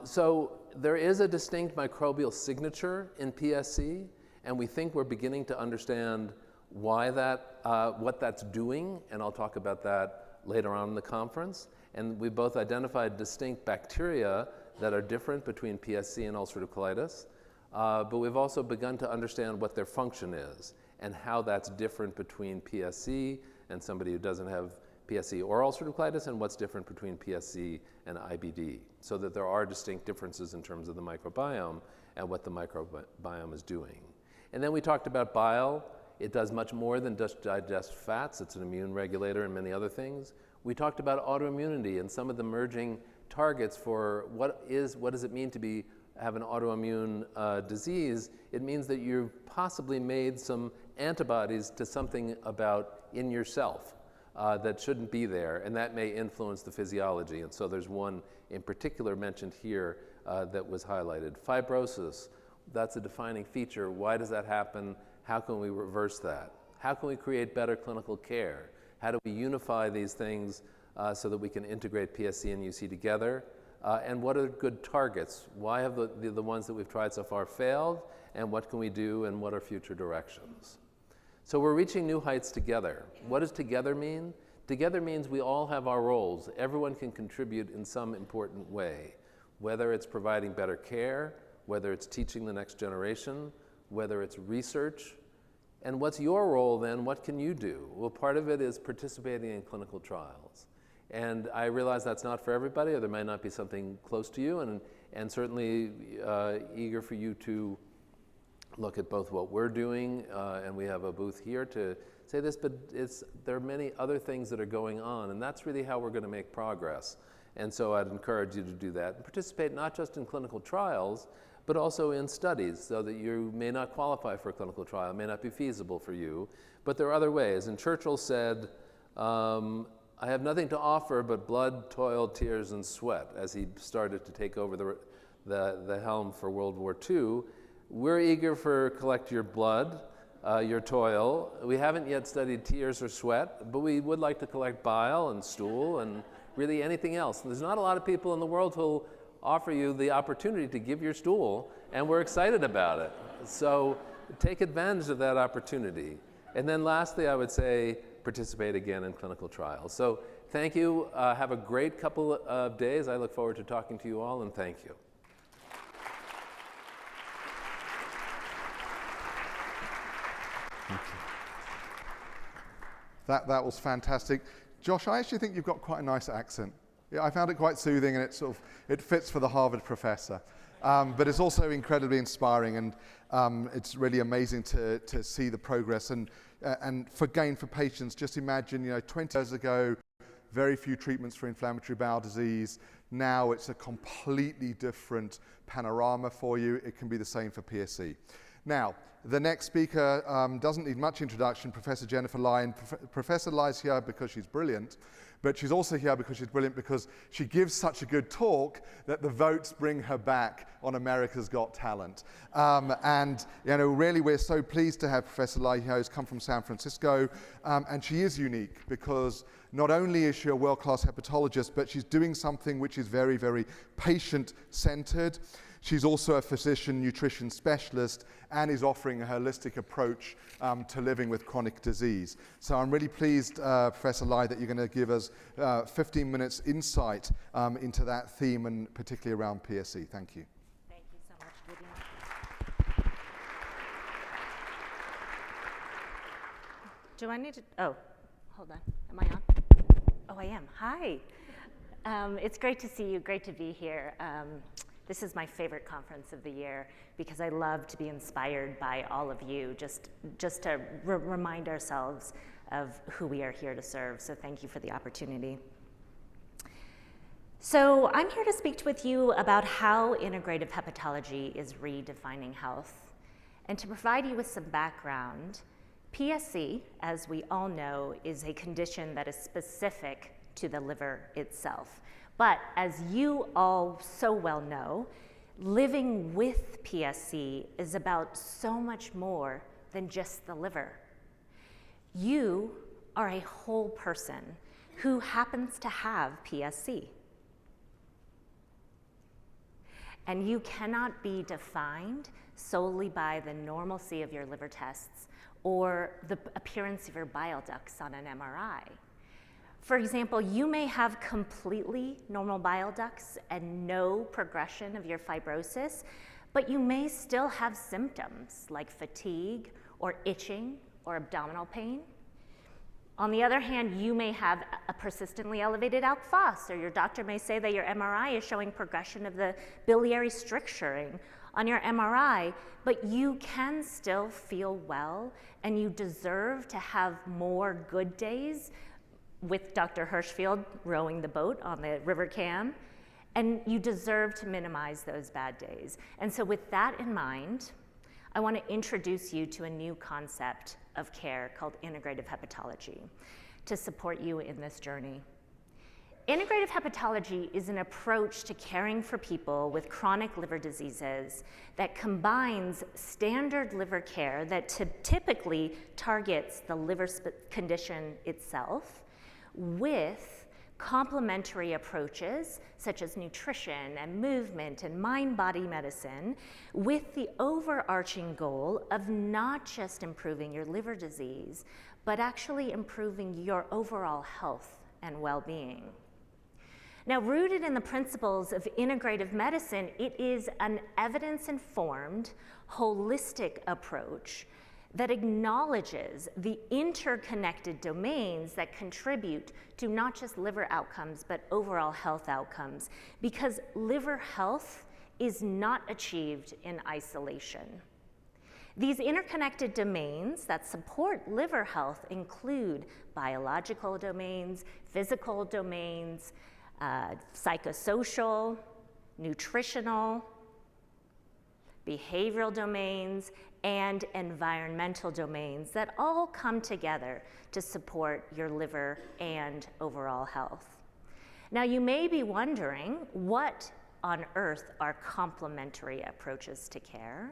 So there is a distinct microbial signature in PSC, and we think we're beginning to understand why what that's doing, and I'll talk about that later on in the conference. And we both identified distinct bacteria that are different between PSC and ulcerative colitis, but we've also begun to understand what their function is and how that's different between PSC and somebody who doesn't have PSC or ulcerative colitis, and what's different between PSC and IBD, so that there are distinct differences in terms of the microbiome and what the microbiome is doing. And then we talked about bile. It does much more than just digest fats. It's an immune regulator and many other things. We talked about autoimmunity and some of the emerging targets for what does it mean to have an autoimmune disease. It means that you've possibly made some antibodies to something in yourself that shouldn't be there, and that may influence the physiology. And so there's one in particular mentioned here that was highlighted. Fibrosis, that's a defining feature. Why does that happen? How can we reverse that? How can we create better clinical care? How do we unify these things so that we can integrate PSC and UC together? And what are good targets? Why have the ones that we've tried so far failed? And what can we do, and what are future directions? So we're reaching new heights together. What does together mean? Together means we all have our roles. Everyone can contribute in some important way, whether it's providing better care, whether it's teaching the next generation, whether it's research. And what's your role then? What can you do? Well, part of it is participating in clinical trials. And I realize that's not for everybody, or there might not be something close to you, and certainly eager for you to look at both what we're doing, and we have a booth here to say this, but there are many other things that are going on, and that's really how we're going to make progress. And so I'd encourage you to do that and participate not just in clinical trials, but also in studies, so that you may not qualify for a clinical trial, may not be feasible for you, but there are other ways. And Churchill said, I have nothing to offer but blood, toil, tears, and sweat, as he started to take over the helm for World War II. We're eager for collect your blood, your toil. We haven't yet studied tears or sweat, but we would like to collect bile and stool and really anything else. And there's not a lot of people in the world who'll offer you the opportunity to give your stool, and we're excited about it. So take advantage of that opportunity. And then lastly, I would say participate again in clinical trials. So thank you. Have a great couple of days. I look forward to talking to you all, and thank you. That was fantastic. Josh, I actually think you've got quite a nice accent. Yeah, I found it quite soothing, and it fits for the Harvard professor. But it's also incredibly inspiring, and it's really amazing to see the progress and for gain for patients. Just imagine, 20 years ago, very few treatments for inflammatory bowel disease. Now it's a completely different panorama for you. It can be the same for PSC. Now, the next speaker doesn't need much introduction, Professor Jennifer Lyon. Professor Lyon's here because she's brilliant, but she's also here because she's brilliant because she gives such a good talk that the votes bring her back on America's Got Talent. And really we're so pleased to have Professor Lyon here, who's come from San Francisco, and she is unique because not only is she a world-class hepatologist, but she's doing something which is very, very patient-centered. She's also a physician nutrition specialist and is offering a holistic approach to living with chronic disease. So I'm really pleased, Professor Lyon, that you're going to give us 15 minutes insight into that theme, and particularly around PSC. Thank you. Thank you so much, Gideon. Do I need to, oh, hold on, am I on? Oh, I am, hi. It's great to see you, great to be here. This is my favorite conference of the year because I love to be inspired by all of you, just to remind ourselves of who we are here to serve. So thank you for the opportunity. So I'm here to speak with you about how integrative hepatology is redefining health. And to provide you with some background, PSC, as we all know, is a condition that is specific to the liver itself. But as you all so well know, living with PSC is about so much more than just the liver. You are a whole person who happens to have PSC. And you cannot be defined solely by the normalcy of your liver tests or the appearance of your bile ducts on an MRI. For example, you may have completely normal bile ducts and no progression of your fibrosis, but you may still have symptoms like fatigue or itching or abdominal pain. On the other hand, you may have a persistently elevated alk phos, or your doctor may say that your MRI is showing progression of the biliary stricturing on your MRI, but you can still feel well, and you deserve to have more good days with Dr. Hirschfield rowing the boat on the River Cam, and you deserve to minimize those bad days. And so with that in mind, I want to introduce you to a new concept of care called integrative hepatology to support you in this journey. Integrative hepatology is an approach to caring for people with chronic liver diseases that combines standard liver care that typically targets the liver condition itself with complementary approaches such as nutrition and movement and mind-body medicine, with the overarching goal of not just improving your liver disease, but actually improving your overall health and well-being. Now, rooted in the principles of integrative medicine, it is an evidence-informed, holistic approach that acknowledges the interconnected domains that contribute to not just liver outcomes, but overall health outcomes, because liver health is not achieved in isolation. These interconnected domains that support liver health include biological domains, physical domains, psychosocial, nutritional, behavioral domains, and environmental domains that all come together to support your liver and overall health. Now, you may be wondering, what on earth are complementary approaches to care?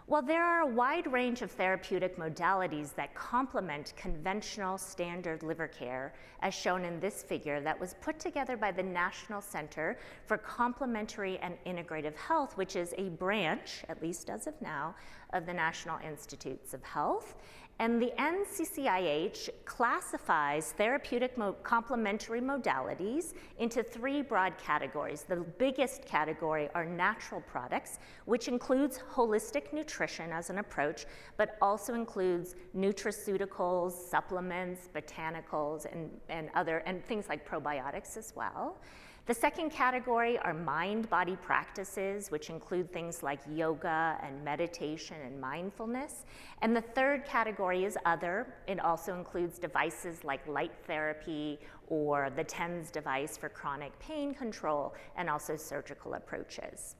Well, there are a wide range of therapeutic modalities that complement conventional standard liver care, as shown in this figure that was put together by the National Center for Complementary and Integrative Health, which is a branch, at least as of now, of the National Institutes of Health. And the NCCIH classifies therapeutic complementary modalities into three broad categories. The biggest category are natural products, which includes holistic nutrition as an approach, but also includes nutraceuticals, supplements, botanicals, and things like probiotics as well. The second category are mind-body practices, which include things like yoga and meditation and mindfulness. And the third category is other. It also includes devices like light therapy or the TENS device for chronic pain control, and also surgical approaches.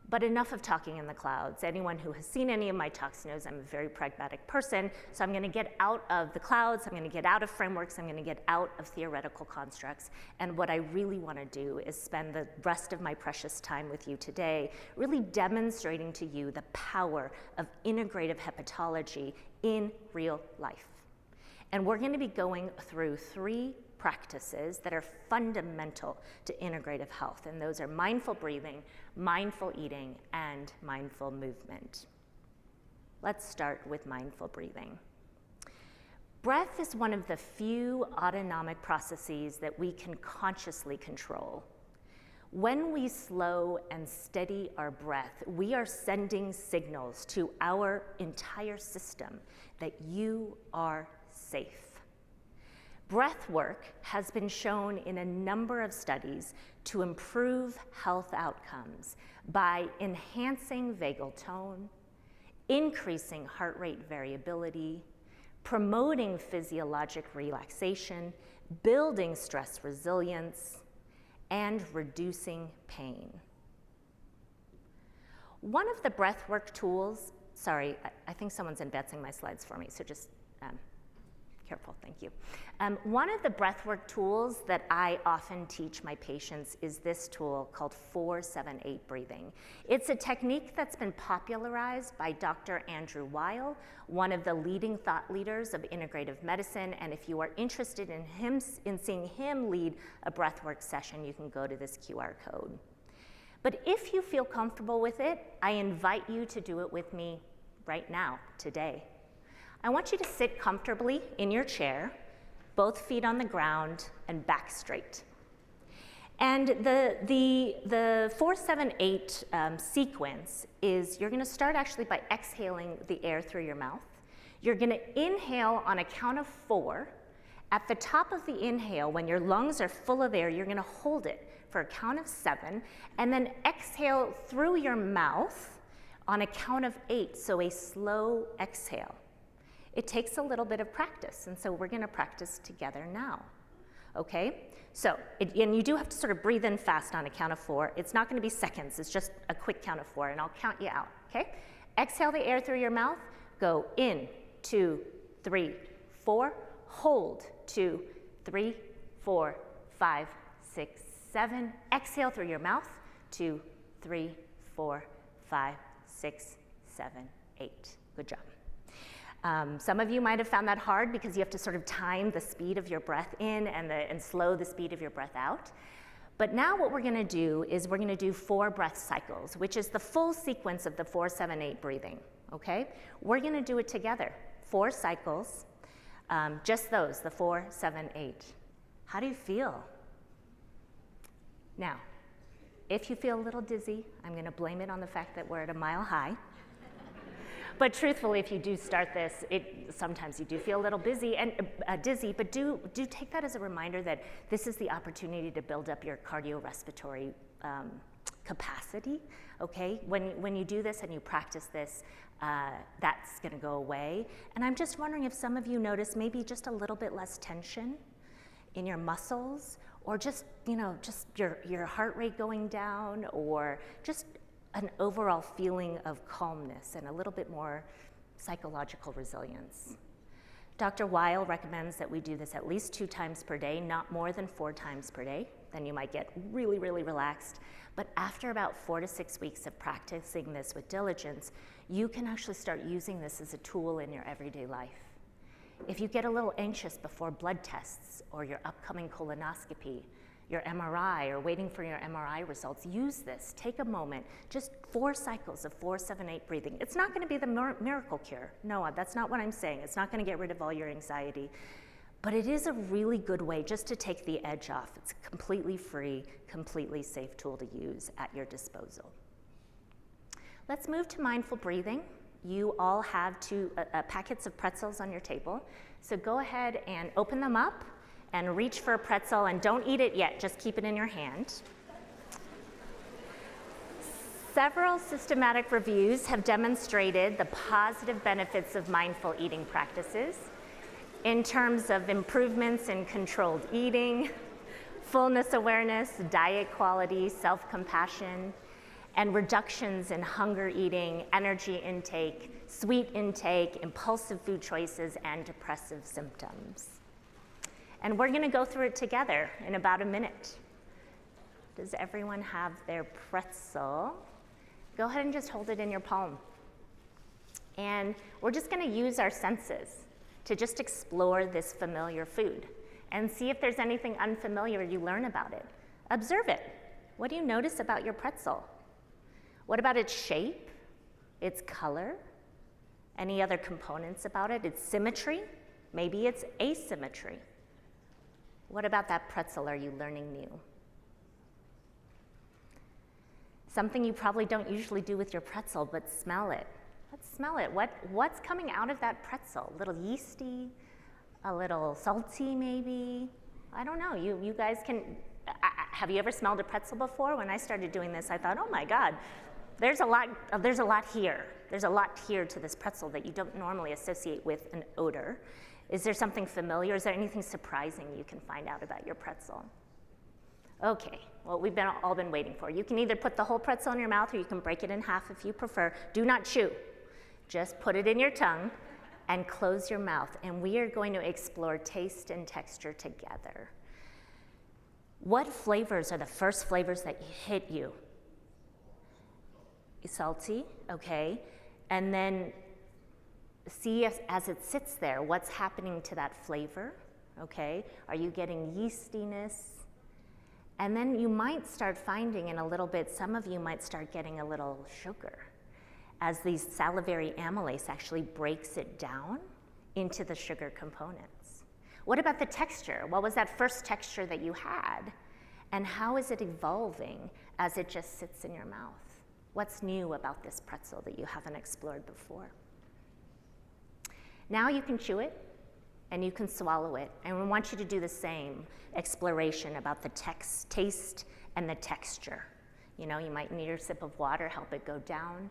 But enough of talking in the clouds. Anyone who has seen any of my talks knows I'm a very pragmatic person, so I'm gonna get out of the clouds, I'm gonna get out of frameworks, I'm gonna get out of theoretical constructs, and what I really wanna do is spend the rest of my precious time with you today really demonstrating to you the power of integrative hepatology in real life. And we're gonna be going through three practices that are fundamental to integrative health, and those are mindful breathing, mindful eating, and mindful movement. Let's start with mindful breathing. Breath is one of the few autonomic processes that we can consciously control. When we slow and steady our breath, we are sending signals to our entire system that you are safe. Breath work has been shown in a number of studies to improve health outcomes by enhancing vagal tone, increasing heart rate variability, promoting physiologic relaxation, building stress resilience, and reducing pain. One of the breathwork tools sorry, I think someone's advancing my slides for me, so just careful, thank you. One of the breathwork tools that I often teach my patients is this tool called 4-7-8 breathing. It's a technique that's been popularized by Dr. Andrew Weil, one of the leading thought leaders of integrative medicine, and if you are interested in seeing him lead a breathwork session, you can go to this QR code. But if you feel comfortable with it, I invite you to do it with me right now, today. I want you to sit comfortably in your chair, both feet on the ground and back straight. And the 4-7-8 sequence is you're gonna start actually by exhaling the air through your mouth. You're gonna inhale on a count of 4. At the top of the inhale, when your lungs are full of air, you're gonna hold it for a count of 7, and then exhale through your mouth on a count of 8, so a slow exhale. It takes a little bit of practice, and so we're gonna practice together now, okay? So, and you do have to sort of breathe in fast on a count of 4. It's not gonna be seconds, it's just a quick count of 4, and I'll count you out, okay? Exhale the air through your mouth, go in, 2, 3, 4, hold, 2, 3, 4, 5, 6, 7. Exhale through your mouth, 2, 3, 4, 5, 6, 7, 8. Good job. Some of you might have found that hard because you have to sort of time the speed of your breath in and slow the speed of your breath out. But now what we're gonna do is we're gonna do 4 breath cycles, which is the full sequence of the 4-7-8 breathing, okay? We're gonna do it together, 4 cycles, just those, the 4-7-8. How do you feel? Now, if you feel a little dizzy, I'm gonna blame it on the fact that we're at a mile high. But truthfully, if you do start this, sometimes you do feel a little dizzy, but do take that as a reminder that this is the opportunity to build up your cardiorespiratory capacity, okay? When you do this and you practice this, that's gonna go away. And I'm just wondering if some of you notice maybe just a little bit less tension in your muscles, or just, just your heart rate going down, or just an overall feeling of calmness and a little bit more psychological resilience. Dr. Weil recommends that we do this at least 2 times per day, not more than 4 times per day. Then you might get really, really relaxed. But after about 4 to 6 weeks of practicing this with diligence, you can actually start using this as a tool in your everyday life. If you get a little anxious before blood tests or your upcoming colonoscopy, your MRI, or waiting for your MRI results, use this. Take a moment, just 4 cycles of 4-7-8 breathing. It's not gonna be the miracle cure. No, that's not what I'm saying. It's not gonna get rid of all your anxiety. But it is a really good way just to take the edge off. It's a completely free, completely safe tool to use at your disposal. Let's move to mindful breathing. You all have 2 packets of pretzels on your table. So go ahead and open them up and reach for a pretzel, and don't eat it yet, just keep it in your hand. Several systematic reviews have demonstrated the positive benefits of mindful eating practices in terms of improvements in controlled eating, fullness awareness, diet quality, self-compassion, and reductions in hunger eating, energy intake, sweet intake, impulsive food choices, and depressive symptoms. And we're gonna go through it together in about a minute. Does everyone have their pretzel? Go ahead and just hold it in your palm. And we're just gonna use our senses to just explore this familiar food and see if there's anything unfamiliar you learn about it. Observe it. What do you notice about your pretzel? What about its shape, its color, any other components about it, its symmetry? Maybe it's asymmetry. What about that pretzel are you learning new? Something you probably don't usually do with your pretzel, but smell it. Let's smell it. What's coming out of that pretzel? A little yeasty, a little salty maybe? I don't know, you guys can, have you ever smelled a pretzel before? When I started doing this, I thought, oh my God, there's a lot here. There's a lot here to this pretzel that you don't normally associate with an odor. Is there something familiar? Is there anything surprising you can find out about your pretzel? Okay, well, we've all been waiting for. You can either put the whole pretzel in your mouth or you can break it in half if you prefer. Do not chew. Just put it in your tongue and close your mouth, and we are going to explore taste and texture together. What flavors are the first flavors that hit you? Salty, okay. And then see as it sits there, what's happening to that flavor, okay? Are you getting yeastiness? And then you might start finding in a little bit, some of you might start getting a little sugar as these salivary amylase actually breaks it down into the sugar components. What about the texture? What was that first texture that you had? And how is it evolving as it just sits in your mouth? What's new about this pretzel that you haven't explored before? Now you can chew it and you can swallow it. And we want you to do the same exploration about the taste and the texture. You know, you might need a sip of water, help it go down.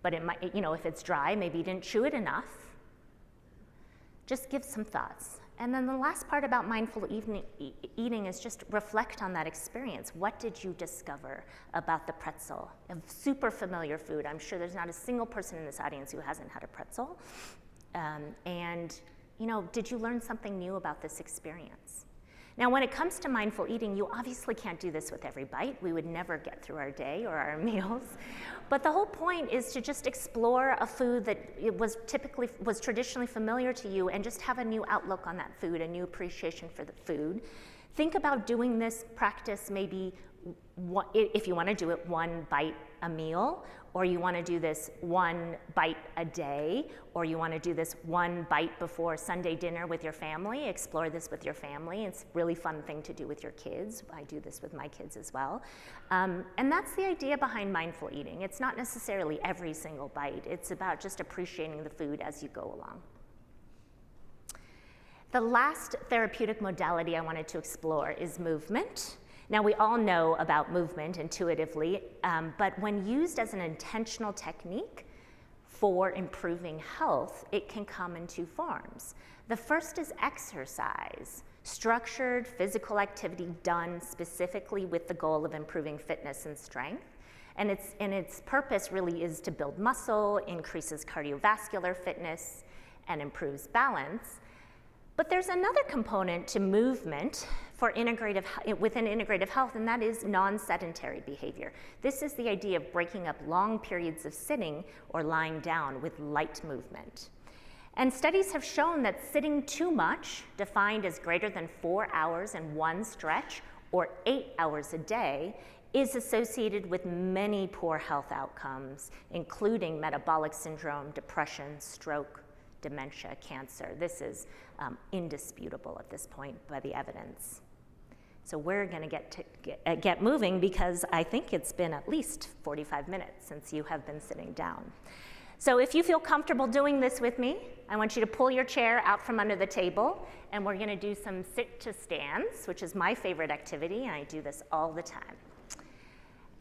But it might, you know, if it's dry, maybe you didn't chew it enough. Just give some thoughts. And then the last part about mindful eating is just reflect on that experience. What did you discover about the pretzel? A super familiar food. I'm sure there's not a single person in this audience who hasn't had a pretzel. And, you know, did you learn something new about this experience? Now, when it comes to mindful eating, you obviously can't do this with every bite. We would never get through our day or our meals. But the whole point is to just explore a food that was traditionally familiar to you and just have a new outlook on that food, a new appreciation for the food. Think about doing this practice maybe, if you want to do it, one bite a meal, or you want to do this one bite a day, or you want to do this one bite before Sunday dinner with your family. Explore this with your family. It's a really fun thing to do with your kids. I do this with my kids as well. And that's the idea behind mindful eating. It's not necessarily every single bite. It's about just appreciating the food as you go along. The last therapeutic modality I wanted to explore is movement. Now, we all know about movement intuitively, but when used as an intentional technique for improving health, it can come in two forms. The first is exercise, structured physical activity done specifically with the goal of improving fitness and strength. And its purpose really is to build muscle, increases cardiovascular fitness, and improves balance. But there's another component to movement within integrative health, and that is non-sedentary behavior. This is the idea of breaking up long periods of sitting or lying down with light movement. And studies have shown that sitting too much, defined as greater than 4 hours in one stretch or 8 hours a day, is associated with many poor health outcomes, including metabolic syndrome, depression, stroke, dementia, cancer. This is indisputable at this point by the evidence. So we're going to get moving because I think it's been at least 45 minutes since you have been sitting down. So if you feel comfortable doing this with me, I want you to pull your chair out from under the table, and we're going to do some sit to stands, which is my favorite activity, and I do this all the time.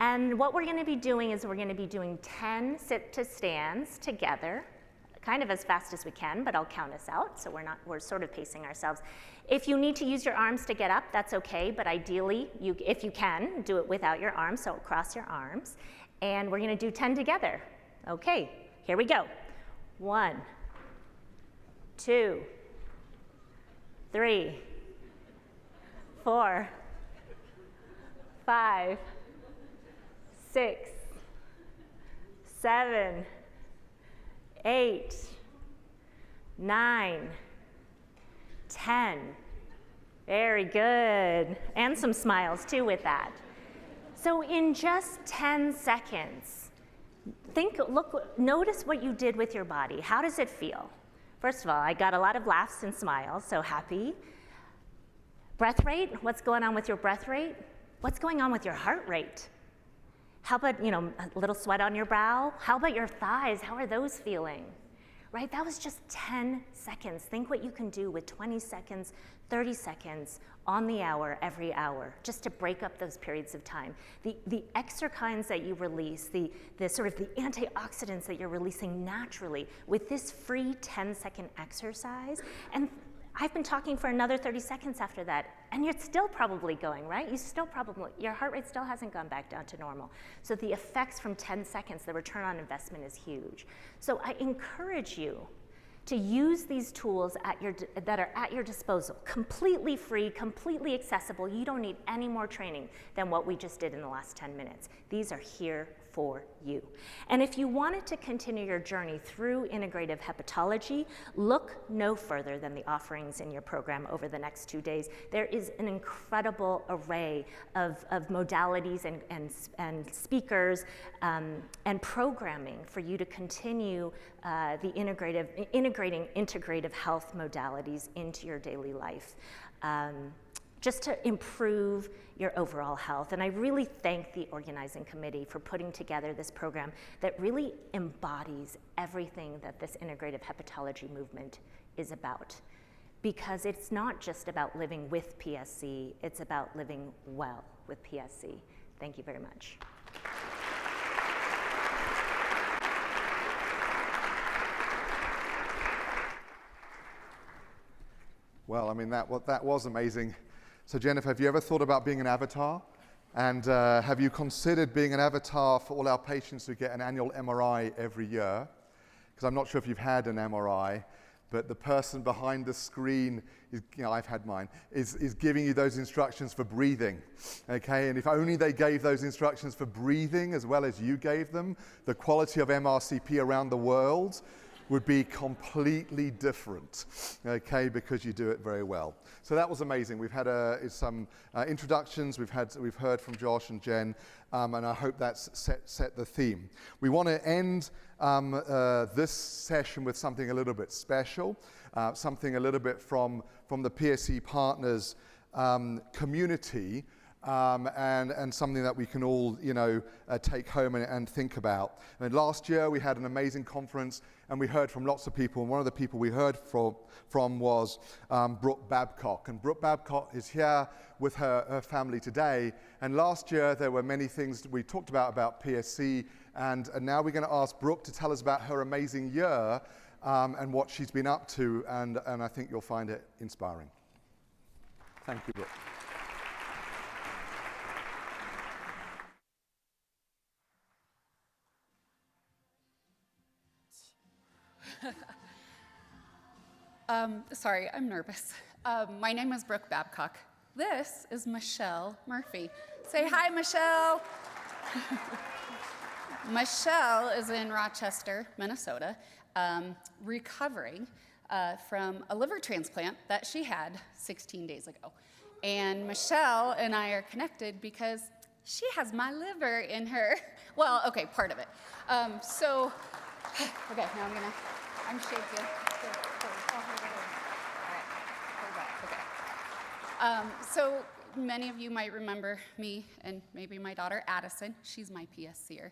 And what we're going to be doing is we're going to be doing 10 sit to stands together, kind of as fast as we can, but I'll count us out, so we're sort of pacing ourselves. If you need to use your arms to get up, that's okay, but ideally, if you can, do it without your arms, so cross your arms. And we're gonna do 10 together. Okay, here we go. 1, 2, 3, 4, 5, 6, 7, 8, 9, 10. Very good. And some smiles too with that. So in just 10 seconds, notice what you did with your body. How does it feel? First of all, I got a lot of laughs and smiles, so happy. Breath rate, what's going on with your breath rate? What's going on with your heart rate? How about, a little sweat on your brow? How about your thighs? How are those feeling? Right, that was just 10 seconds. Think what you can do with 20 seconds, 30 seconds on the hour, every hour, just to break up those periods of time. The exerkines that you release, the sort of the antioxidants that you're releasing naturally with this free 10-second exercise. And I've been talking for another 30 seconds after that, and you're still probably going, right? Your heart rate still hasn't gone back down to normal. So the effects from 10 seconds, the return on investment is huge. So I encourage you to use these tools that are at your disposal, completely free, completely accessible. You don't need any more training than what we just did in the last 10 minutes. These are here for you. And if you wanted to continue your journey through integrative hepatology, look no further than the offerings in your program over the next 2 days. There is an incredible array of modalities and speakers and programming for you to continue integrating integrative health modalities into your daily life. Just to improve your overall health. And I really thank the organizing committee for putting together this program that really embodies everything that this integrative hepatology movement is about. Because it's not just about living with PSC, it's about living well with PSC. Thank you very much. Well, I mean, that was amazing. So Jennifer, have you ever thought about being an avatar? And have you considered being an avatar for all our patients who get an annual MRI every year? Because I'm not sure if you've had an MRI, but the person behind the screen, I've had mine, is giving you those instructions for breathing, okay? And if only they gave those instructions for breathing as well as you gave them, the quality of MRCP around the world would be completely different, okay, because you do it very well. So that was amazing. We've had some introductions, we've heard from Josh and Jen, and I hope that's set the theme. We want to end this session with something a little bit special, something a little bit from the PSC Partners community, and something that we can all, take home and think about. And last year we had an amazing conference, and we heard from lots of people. And one of the people we heard from was Brooke Babcock. And Brooke Babcock is here with her family today. And last year there were many things we talked about PSC, and now we're going to ask Brooke to tell us about her amazing year and what she's been up to. And I think you'll find it inspiring. Thank you, Brooke. Sorry, I'm nervous. My name is Brooke Babcock. This is Michelle Murphy. Say hi, Michelle. Michelle is in Rochester, Minnesota, recovering from a liver transplant that she had 16 days ago. And Michelle and I are connected because she has my liver in her. Well, okay, part of it. Okay, now I'm shaking. So many of you might remember me and maybe my daughter Addison. She's my PSCer.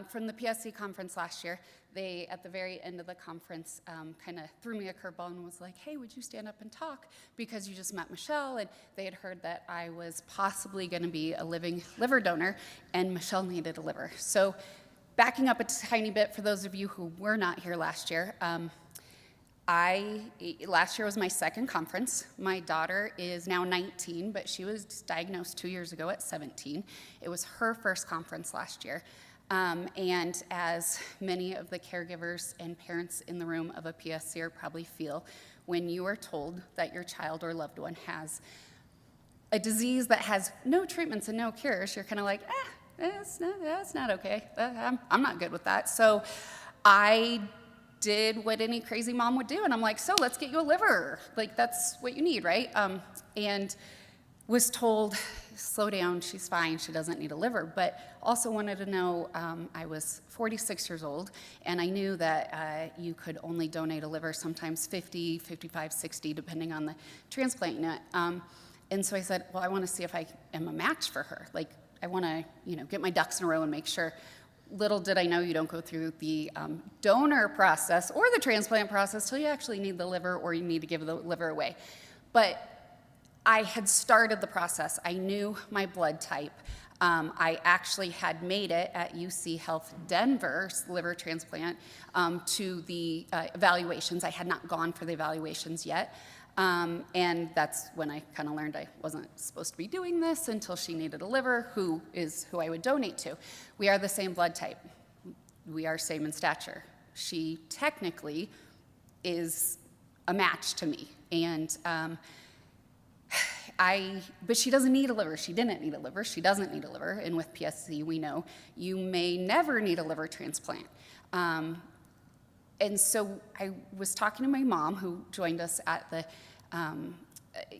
From the PSC conference last year, they, at the very end of the conference, kind of threw me a curveball and was like, hey, would you stand up and talk? Because you just met Michelle, and they had heard that I was possibly going to be a living liver donor, and Michelle needed a liver. So backing up a tiny bit for those of you who were not here last year, last year was my second conference. My daughter is now 19, but she was diagnosed 2 years ago at 17. It was her first conference last year. And as many of the caregivers and parents in the room of a PSCer probably feel, when you are told that your child or loved one has a disease that has no treatments and no cures, you're kind of like, that's not okay. I'm not good with that. So I did what any crazy mom would do, and I'm like, so let's get you a liver. Like, that's what you need, right? And was told, slow down, she's fine, she doesn't need a liver, but also wanted to know, I was 46 years old, and I knew that you could only donate a liver sometimes 50, 55, 60, depending on the transplant unit. And so I said, well, I want to see if I am a match for her. Like, I want to, get my ducks in a row and make sure. Little did I know you don't go through the donor process or the transplant process till you actually need the liver or you need to give the liver away. But I had started the process. I knew my blood type. I actually had made it at UC Health Denver's liver transplant to the evaluations. I had not gone for the evaluations yet. And that's when I kind of learned I wasn't supposed to be doing this until she needed a liver, who I would donate to. We are the same blood type. We are same in stature. She technically is a match to me. And but she doesn't need a liver. She didn't need a liver. She doesn't need a liver. And with PSC, we know you may never need a liver transplant. And so I was talking to my mom, who joined us at the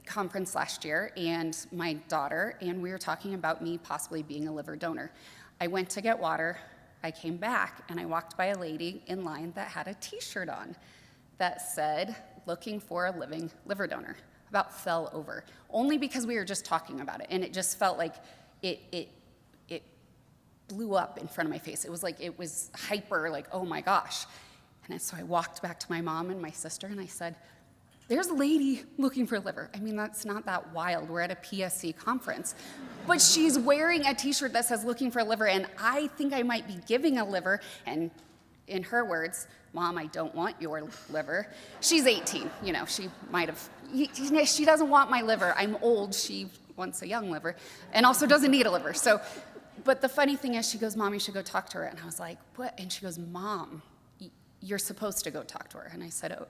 conference last year, and my daughter, and we were talking about me possibly being a liver donor. I went to get water. I came back, and I walked by a lady in line that had a T-shirt on that said, "Looking for a living liver donor." About fell over, only because we were just talking about it, and it just felt like it blew up in front of my face. It was hyper, like, oh my gosh. And so I walked back to my mom and my sister, and I said, "There's a lady looking for a liver." I mean, that's not that wild. We're at a PSC conference. But she's wearing a T-shirt that says "looking for a liver," and I think I might be giving a liver. And in her words, "Mom, I don't want your liver." She's 18, she might have, she doesn't want my liver. I'm old, she wants a young liver, and also doesn't need a liver. So, but the funny thing is, she goes, "Mom, you should go talk to her." And I was like, "What?" And she goes, "Mom, you're supposed to go talk to her." And I said, "Oh."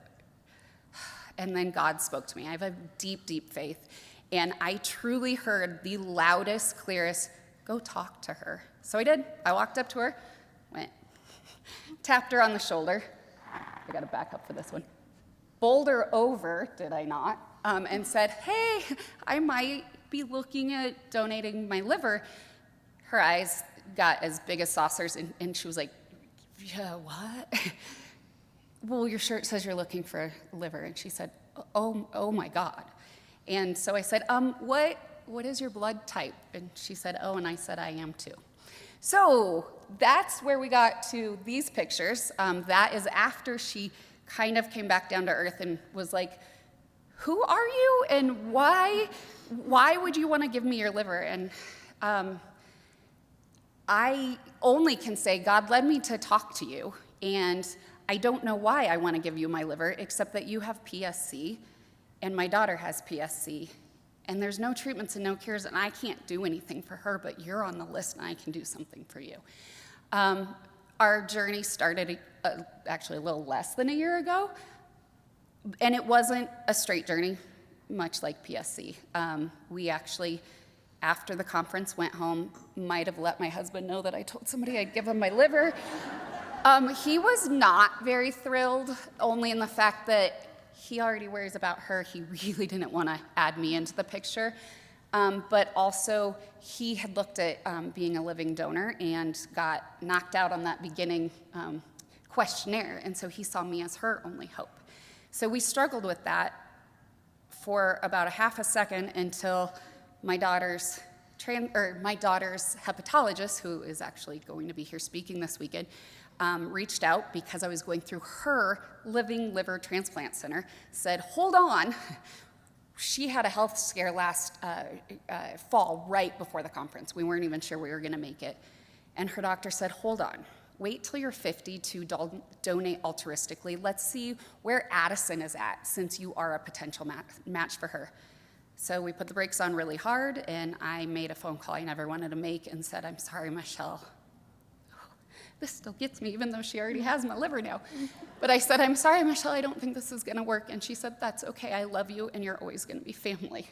And then God spoke to me. I have a deep, deep faith. And I truly heard the loudest, clearest, "Go talk to her." So I did. I walked up to her, went, tapped her on the shoulder. I got to back up for this one. Bowled her over, did I not? And said, "Hey, I might be looking at donating my liver." Her eyes got as big as saucers, and she was like, "Yeah, what?" "Well, your shirt says you're looking for a liver." And she said, oh my God. And so I said, what is your blood type?" And she said, "Oh," and I said, "I am too." So that's where we got to these pictures. That is after she kind of came back down to earth and was like, "Who are you, and why would you want to give me your liver?" And I only can say God led me to talk to you, and I don't know why I want to give you my liver, except that you have PSC, and my daughter has PSC, and there's no treatments and no cures, and I can't do anything for her, but you're on the list, and I can do something for you. Our journey started actually a little less than a year ago, and it wasn't a straight journey, much like PSC. We actually, after the conference, went home, might have let my husband know that I told somebody I'd give him my liver. He was not very thrilled, only in the fact that he already worries about her. He really didn't want to add me into the picture. But also, he had looked at being a living donor and got knocked out on that beginning questionnaire, and so he saw me as her only hope. So we struggled with that for about a half a second until my daughter's hepatologist, who is actually going to be here speaking this weekend, reached out because I was going through her living liver transplant center, said, "Hold on." She had a health scare last fall, right before the conference. We weren't even sure we were going to make it. And her doctor said, "Hold on. Wait till you're 50 to donate altruistically. Let's see where Addison is at, since you are a potential match for her." So we put the brakes on really hard, and I made a phone call I never wanted to make and said, "I'm sorry, Michelle." This still gets me, even though she already has my liver now. But I said, "I'm sorry, Michelle, I don't think this is going to work." And she said, "That's okay, I love you, and you're always going to be family."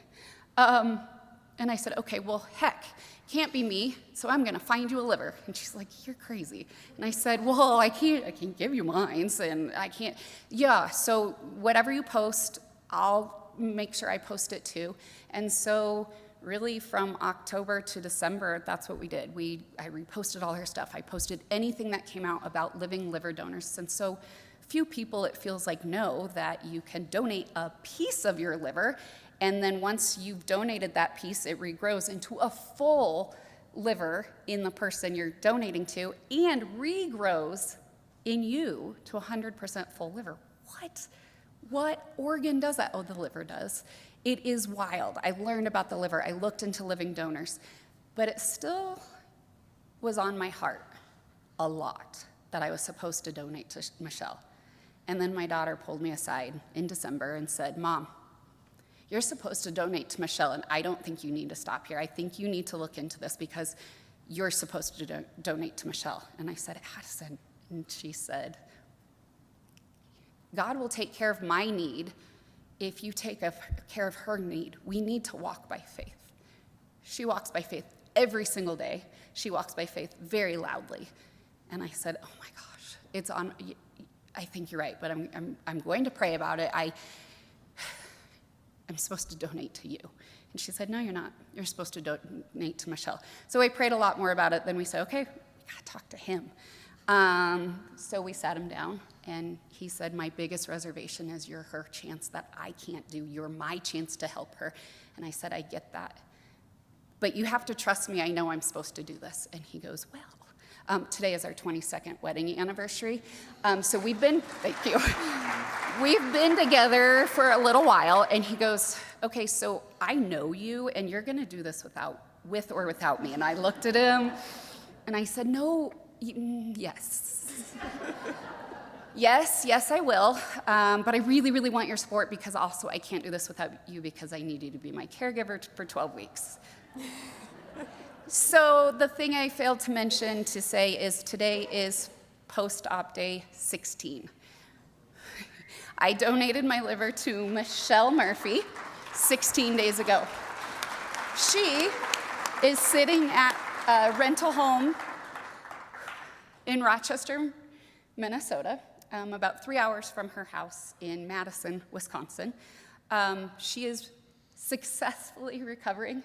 And I said, "Okay, well, heck, can't be me, so I'm going to find you a liver." And she's like, "You're crazy." And I said, "Well, I can't give you mine, and I can't." "Yeah, so whatever you post, I'll make sure I post it too." And so really from October to December, that's what we did. I reposted all her stuff. I posted anything that came out about living liver donors. And so few people, it feels like, know that you can donate a piece of your liver, and then once you've donated that piece, it regrows into a full liver in the person you're donating to, and regrows in you to 100% full liver. What organ does that? Oh, the liver does. It is wild. I learned about the liver. I looked into living donors, but it still was on my heart a lot that I was supposed to donate to Michelle. And then my daughter pulled me aside in December and said, "Mom, you're supposed to donate to Michelle, and I don't think you need to stop here. I think you need to look into this because you're supposed to donate to Michelle. And I said, Addison, and she said, God will take care of my need if you take care of her need. We need to walk by faith. She walks by faith every single day. She walks by faith very loudly. And I said, oh my gosh, it's on, I think you're right, but I'm going to pray about it. I'm supposed to donate to you. And she said, no, you're not. You're supposed to donate to Michelle. So I prayed a lot more about it. Then we said, okay, we gotta talk to him. So we sat him down, and he said, my biggest reservation is you're her chance that I can't do. You're my chance to help her. And I said, I get that. But you have to trust me. I know I'm supposed to do this. And he goes, well, today is our 22nd wedding anniversary. So we've been, thank you. We've been together for a little while. And he goes, okay, so I know you, and you're going to do this with or without me. And I looked at him, and I said, no, yes. Yes, I will. But I really, really want your support because also I can't do this without you because I need you to be my caregiver for 12 weeks. So the thing I failed to mention to say is today is post-op day 16. I donated my liver to Michelle Murphy 16 days ago. She is sitting at a rental home in Rochester, Minnesota, about 3 hours from her house in Madison, Wisconsin. She is successfully recovering.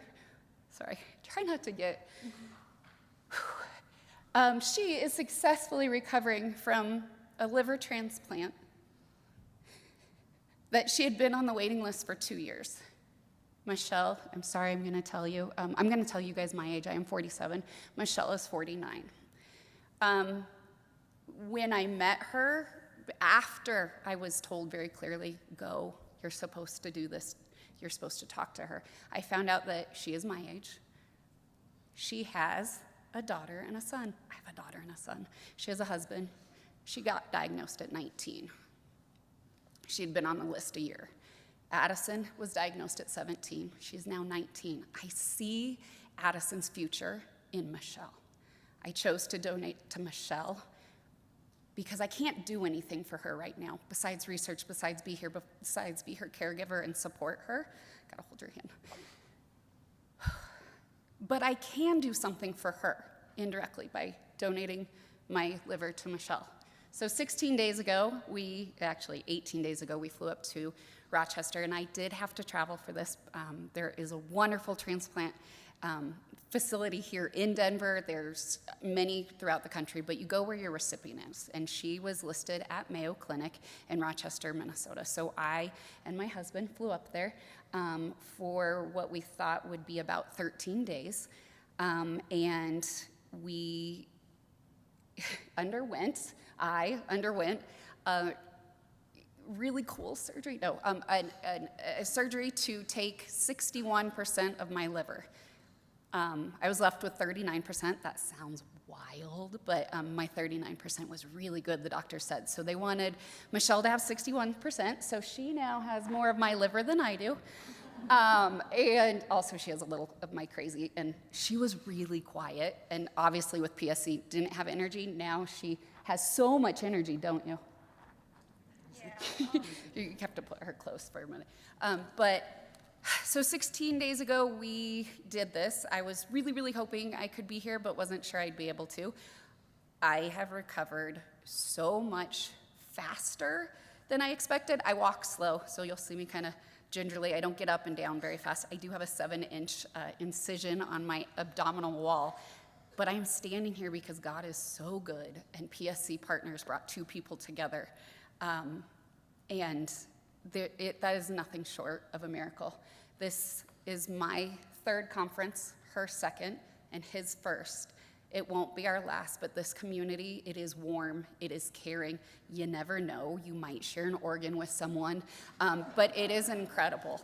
Sorry, try not to get. She is successfully recovering from a liver transplant that she had been on the waiting list for 2 years. Michelle, I'm sorry, I'm going to tell you. I'm going to tell you guys my age. I am 47. Michelle is 49. When I met her, after I was told very clearly, go, you're supposed to do this, you're supposed to talk to her, I found out that she is my age. She has a daughter and a son. I have a daughter and a son. She has a husband. She got diagnosed at 19. She had been on the list a year. Addison was diagnosed at 17. She's now 19. I see Addison's future in Michelle. I chose to donate to Michelle because I can't do anything for her right now besides research, besides be here, besides be her caregiver and support her. Gotta hold your hand. But I can do something for her indirectly by donating my liver to Michelle. So 18 days ago, we flew up to Rochester, and I did have to travel for this. There is a wonderful transplant facility here in Denver. There's many throughout the country, but you go where your recipient is. And she was listed at Mayo Clinic in Rochester, Minnesota. So I and my husband flew up there for what we thought would be about 13 days. And we I underwent a really cool surgery. A surgery to take 61% of my liver. I was left with 39%. That sounds wild, but my 39% was really good, the doctor said. So they wanted Michelle to have 61%, so she now has more of my liver than I do. And also she has a little of my crazy, and she was really quiet, and obviously with PSC didn't have energy. Now she has so much energy, don't you? Yeah. You have to put her close for a minute. So 16 days ago, we did this. I was really, really hoping I could be here, but wasn't sure I'd be able to. I have recovered so much faster than I expected. I walk slow, so you'll see me kind of gingerly. I don't get up and down very fast. I do have a 7-inch incision on my abdominal wall, but I'm standing here because God is so good, and PSC Partners brought 2 people together. That is nothing short of a miracle. This is my 3rd conference, her 2nd, and his 1st. It won't be our last, but this community, it is warm, it is caring. You never know, you might share an organ with someone, but it is incredible.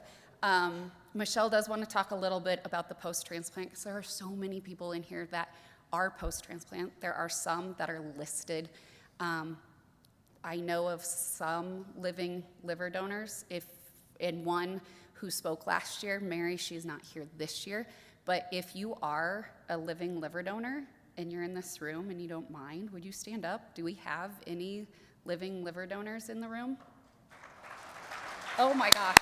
Michelle does want to talk a little bit about the post-transplant, because there are so many people in here that are post-transplant. There are some that are listed. I know of some living liver donors, and one who spoke last year. Mary, she's not here this year, but if you are a living liver donor and you're in this room and you don't mind, would you stand up? Do we have any living liver donors in the room? Oh my gosh.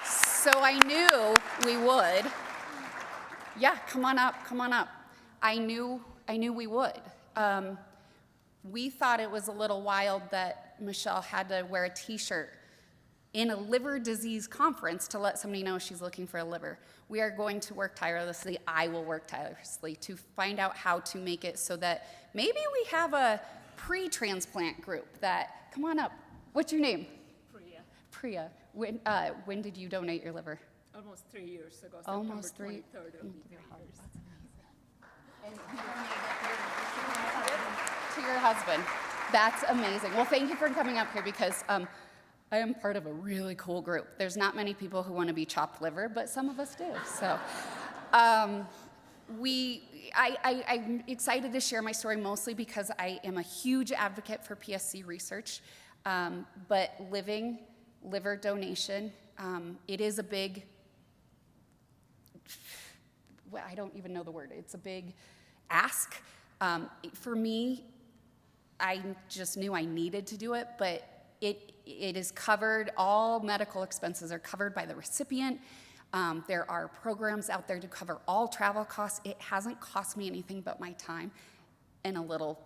So I knew we would. Yeah, come on up, come on up. I knew we would. We thought it was a little wild that Michelle had to wear a t-shirt in a liver disease conference to let somebody know she's looking for a liver. We are going to work tirelessly, I will work tirelessly to find out how to make it so that maybe we have a pre-transplant group that, come on up, what's your name? Priya. When did you donate your liver? Almost 3 years ago, Almost September 3. 23rd of 3 years. And you donated to your husband. That's amazing. Well, thank you for coming up here because I am part of a really cool group. There's not many people who want to be chopped liver, but some of us do. So I'm excited to share my story mostly because I am a huge advocate for PSC research, but living liver donation, it is a big, well, I don't even know the word. It's a big ask. For me, I just knew I needed to do it, but it is covered, all medical expenses are covered by the recipient. There are programs out there to cover all travel costs. It hasn't cost me anything but my time and a little,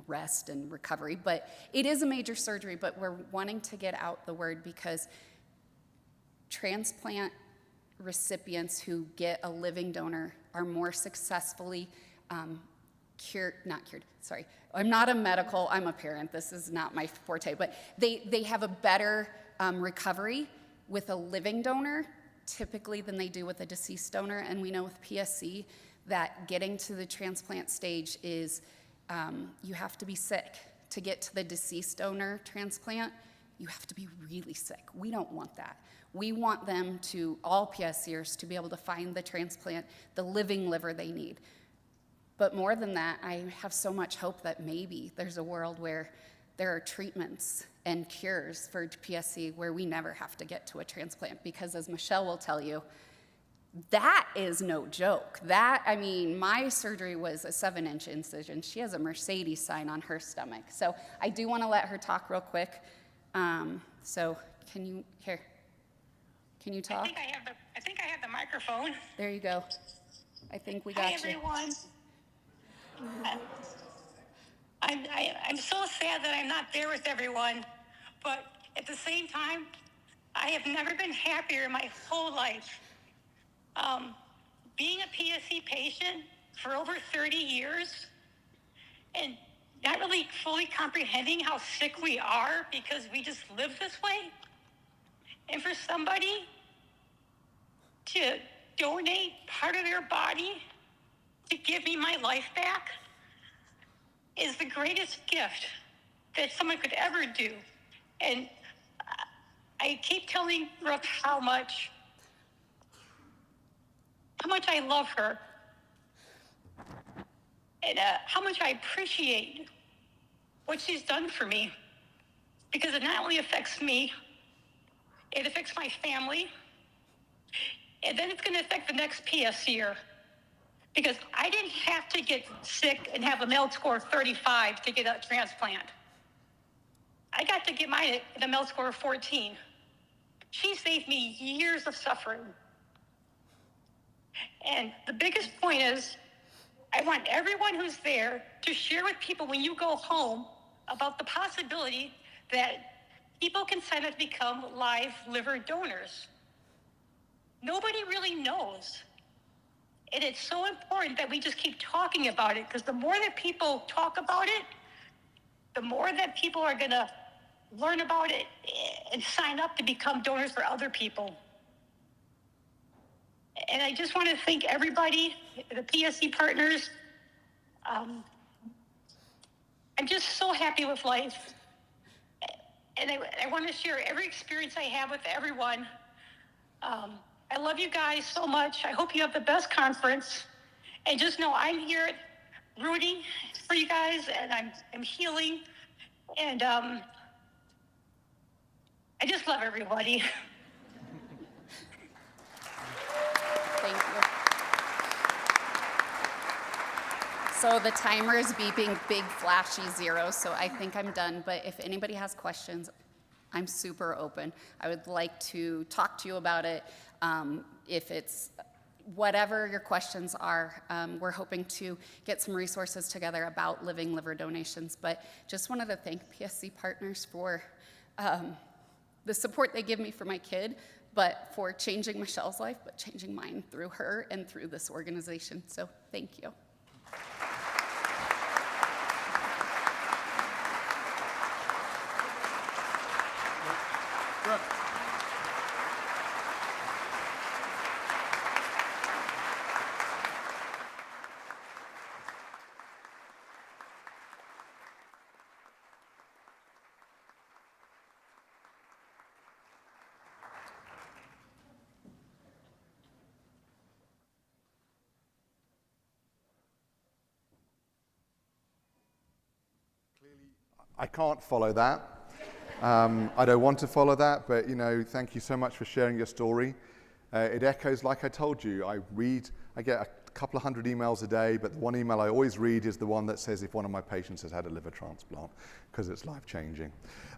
rest and recovery, but it is a major surgery, but we're wanting to get out the word because transplant recipients who get a living donor are more successfully I'm not a medical, I'm a parent, this is not my forte, but they have a better recovery with a living donor typically than they do with a deceased donor, and we know with PSC that getting to the transplant stage is you have to be sick. To get to the deceased donor transplant, you have to be really sick. We don't want that. We want them to, all PSCers, to be able to find the transplant, the living liver they need. But more than that, I have so much hope that maybe there's a world where there are treatments and cures for PSC where we never have to get to a transplant, because as Michelle will tell you, that is no joke. My surgery was a 7-inch incision. She has a Mercedes sign on her stomach. So I do want to let her talk real quick. So can you talk? I think I have the microphone. There you go. I think we got Hi, you. everyone. I'm so sad that I'm not there with everyone, but at the same time, I have never been happier in my whole life. Being a PSC patient for over 30 years and not really fully comprehending how sick we are because we just live this way. And for somebody to donate part of their body to give me my life back is the greatest gift that someone could ever do. And I keep telling Brooke how much I love her and how much I appreciate what she's done for me, because it not only affects me, it affects my family, and then it's going to affect the next PSCer, because I didn't have to get sick and have a MELD score of 35 to get a transplant. I got to get mine at a MELD score of 14. She saved me years of suffering. And the biggest point is, I want everyone who's there to share with people when you go home about the possibility that people can sign up to become live liver donors. Nobody really knows. And it's so important that we just keep talking about it, because the more that people talk about it, the more that people are going to learn about it and sign up to become donors for other people. And I just want to thank everybody, the PSC partners. I'm just so happy with life. And I want to share every experience I have with everyone. I love you guys so much. I hope you have the best conference. And just know I'm here rooting for you guys, and I'm healing. And I just love everybody. Thank you. So the timer is beeping big flashy zeros, so I think I'm done. But if anybody has questions, I'm super open. I would like to talk to you about it. If it's whatever your questions are, we're hoping to get some resources together about living liver donations. But just wanted to thank PSC Partners for the support they give me for my kid, but for changing Michelle's life, but changing mine through her and through this organization. So thank you. Brooke. I can't follow that. I don't want to follow that, but thank you so much for sharing your story. It echoes, like I told you, I get a couple of hundred emails a day, but the one email I always read is the one that says if one of my patients has had a liver transplant, because it's life-changing.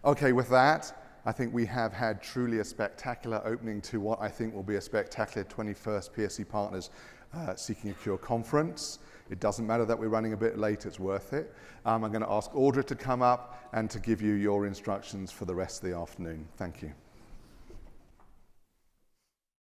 Okay, with that, I think we have had truly a spectacular opening to what I think will be a spectacular 21st PSC Partners Seeking a Cure conference. It doesn't matter that we're running a bit late, it's worth it. I'm going to ask Audra to come up and to give you your instructions for the rest of the afternoon. Thank you.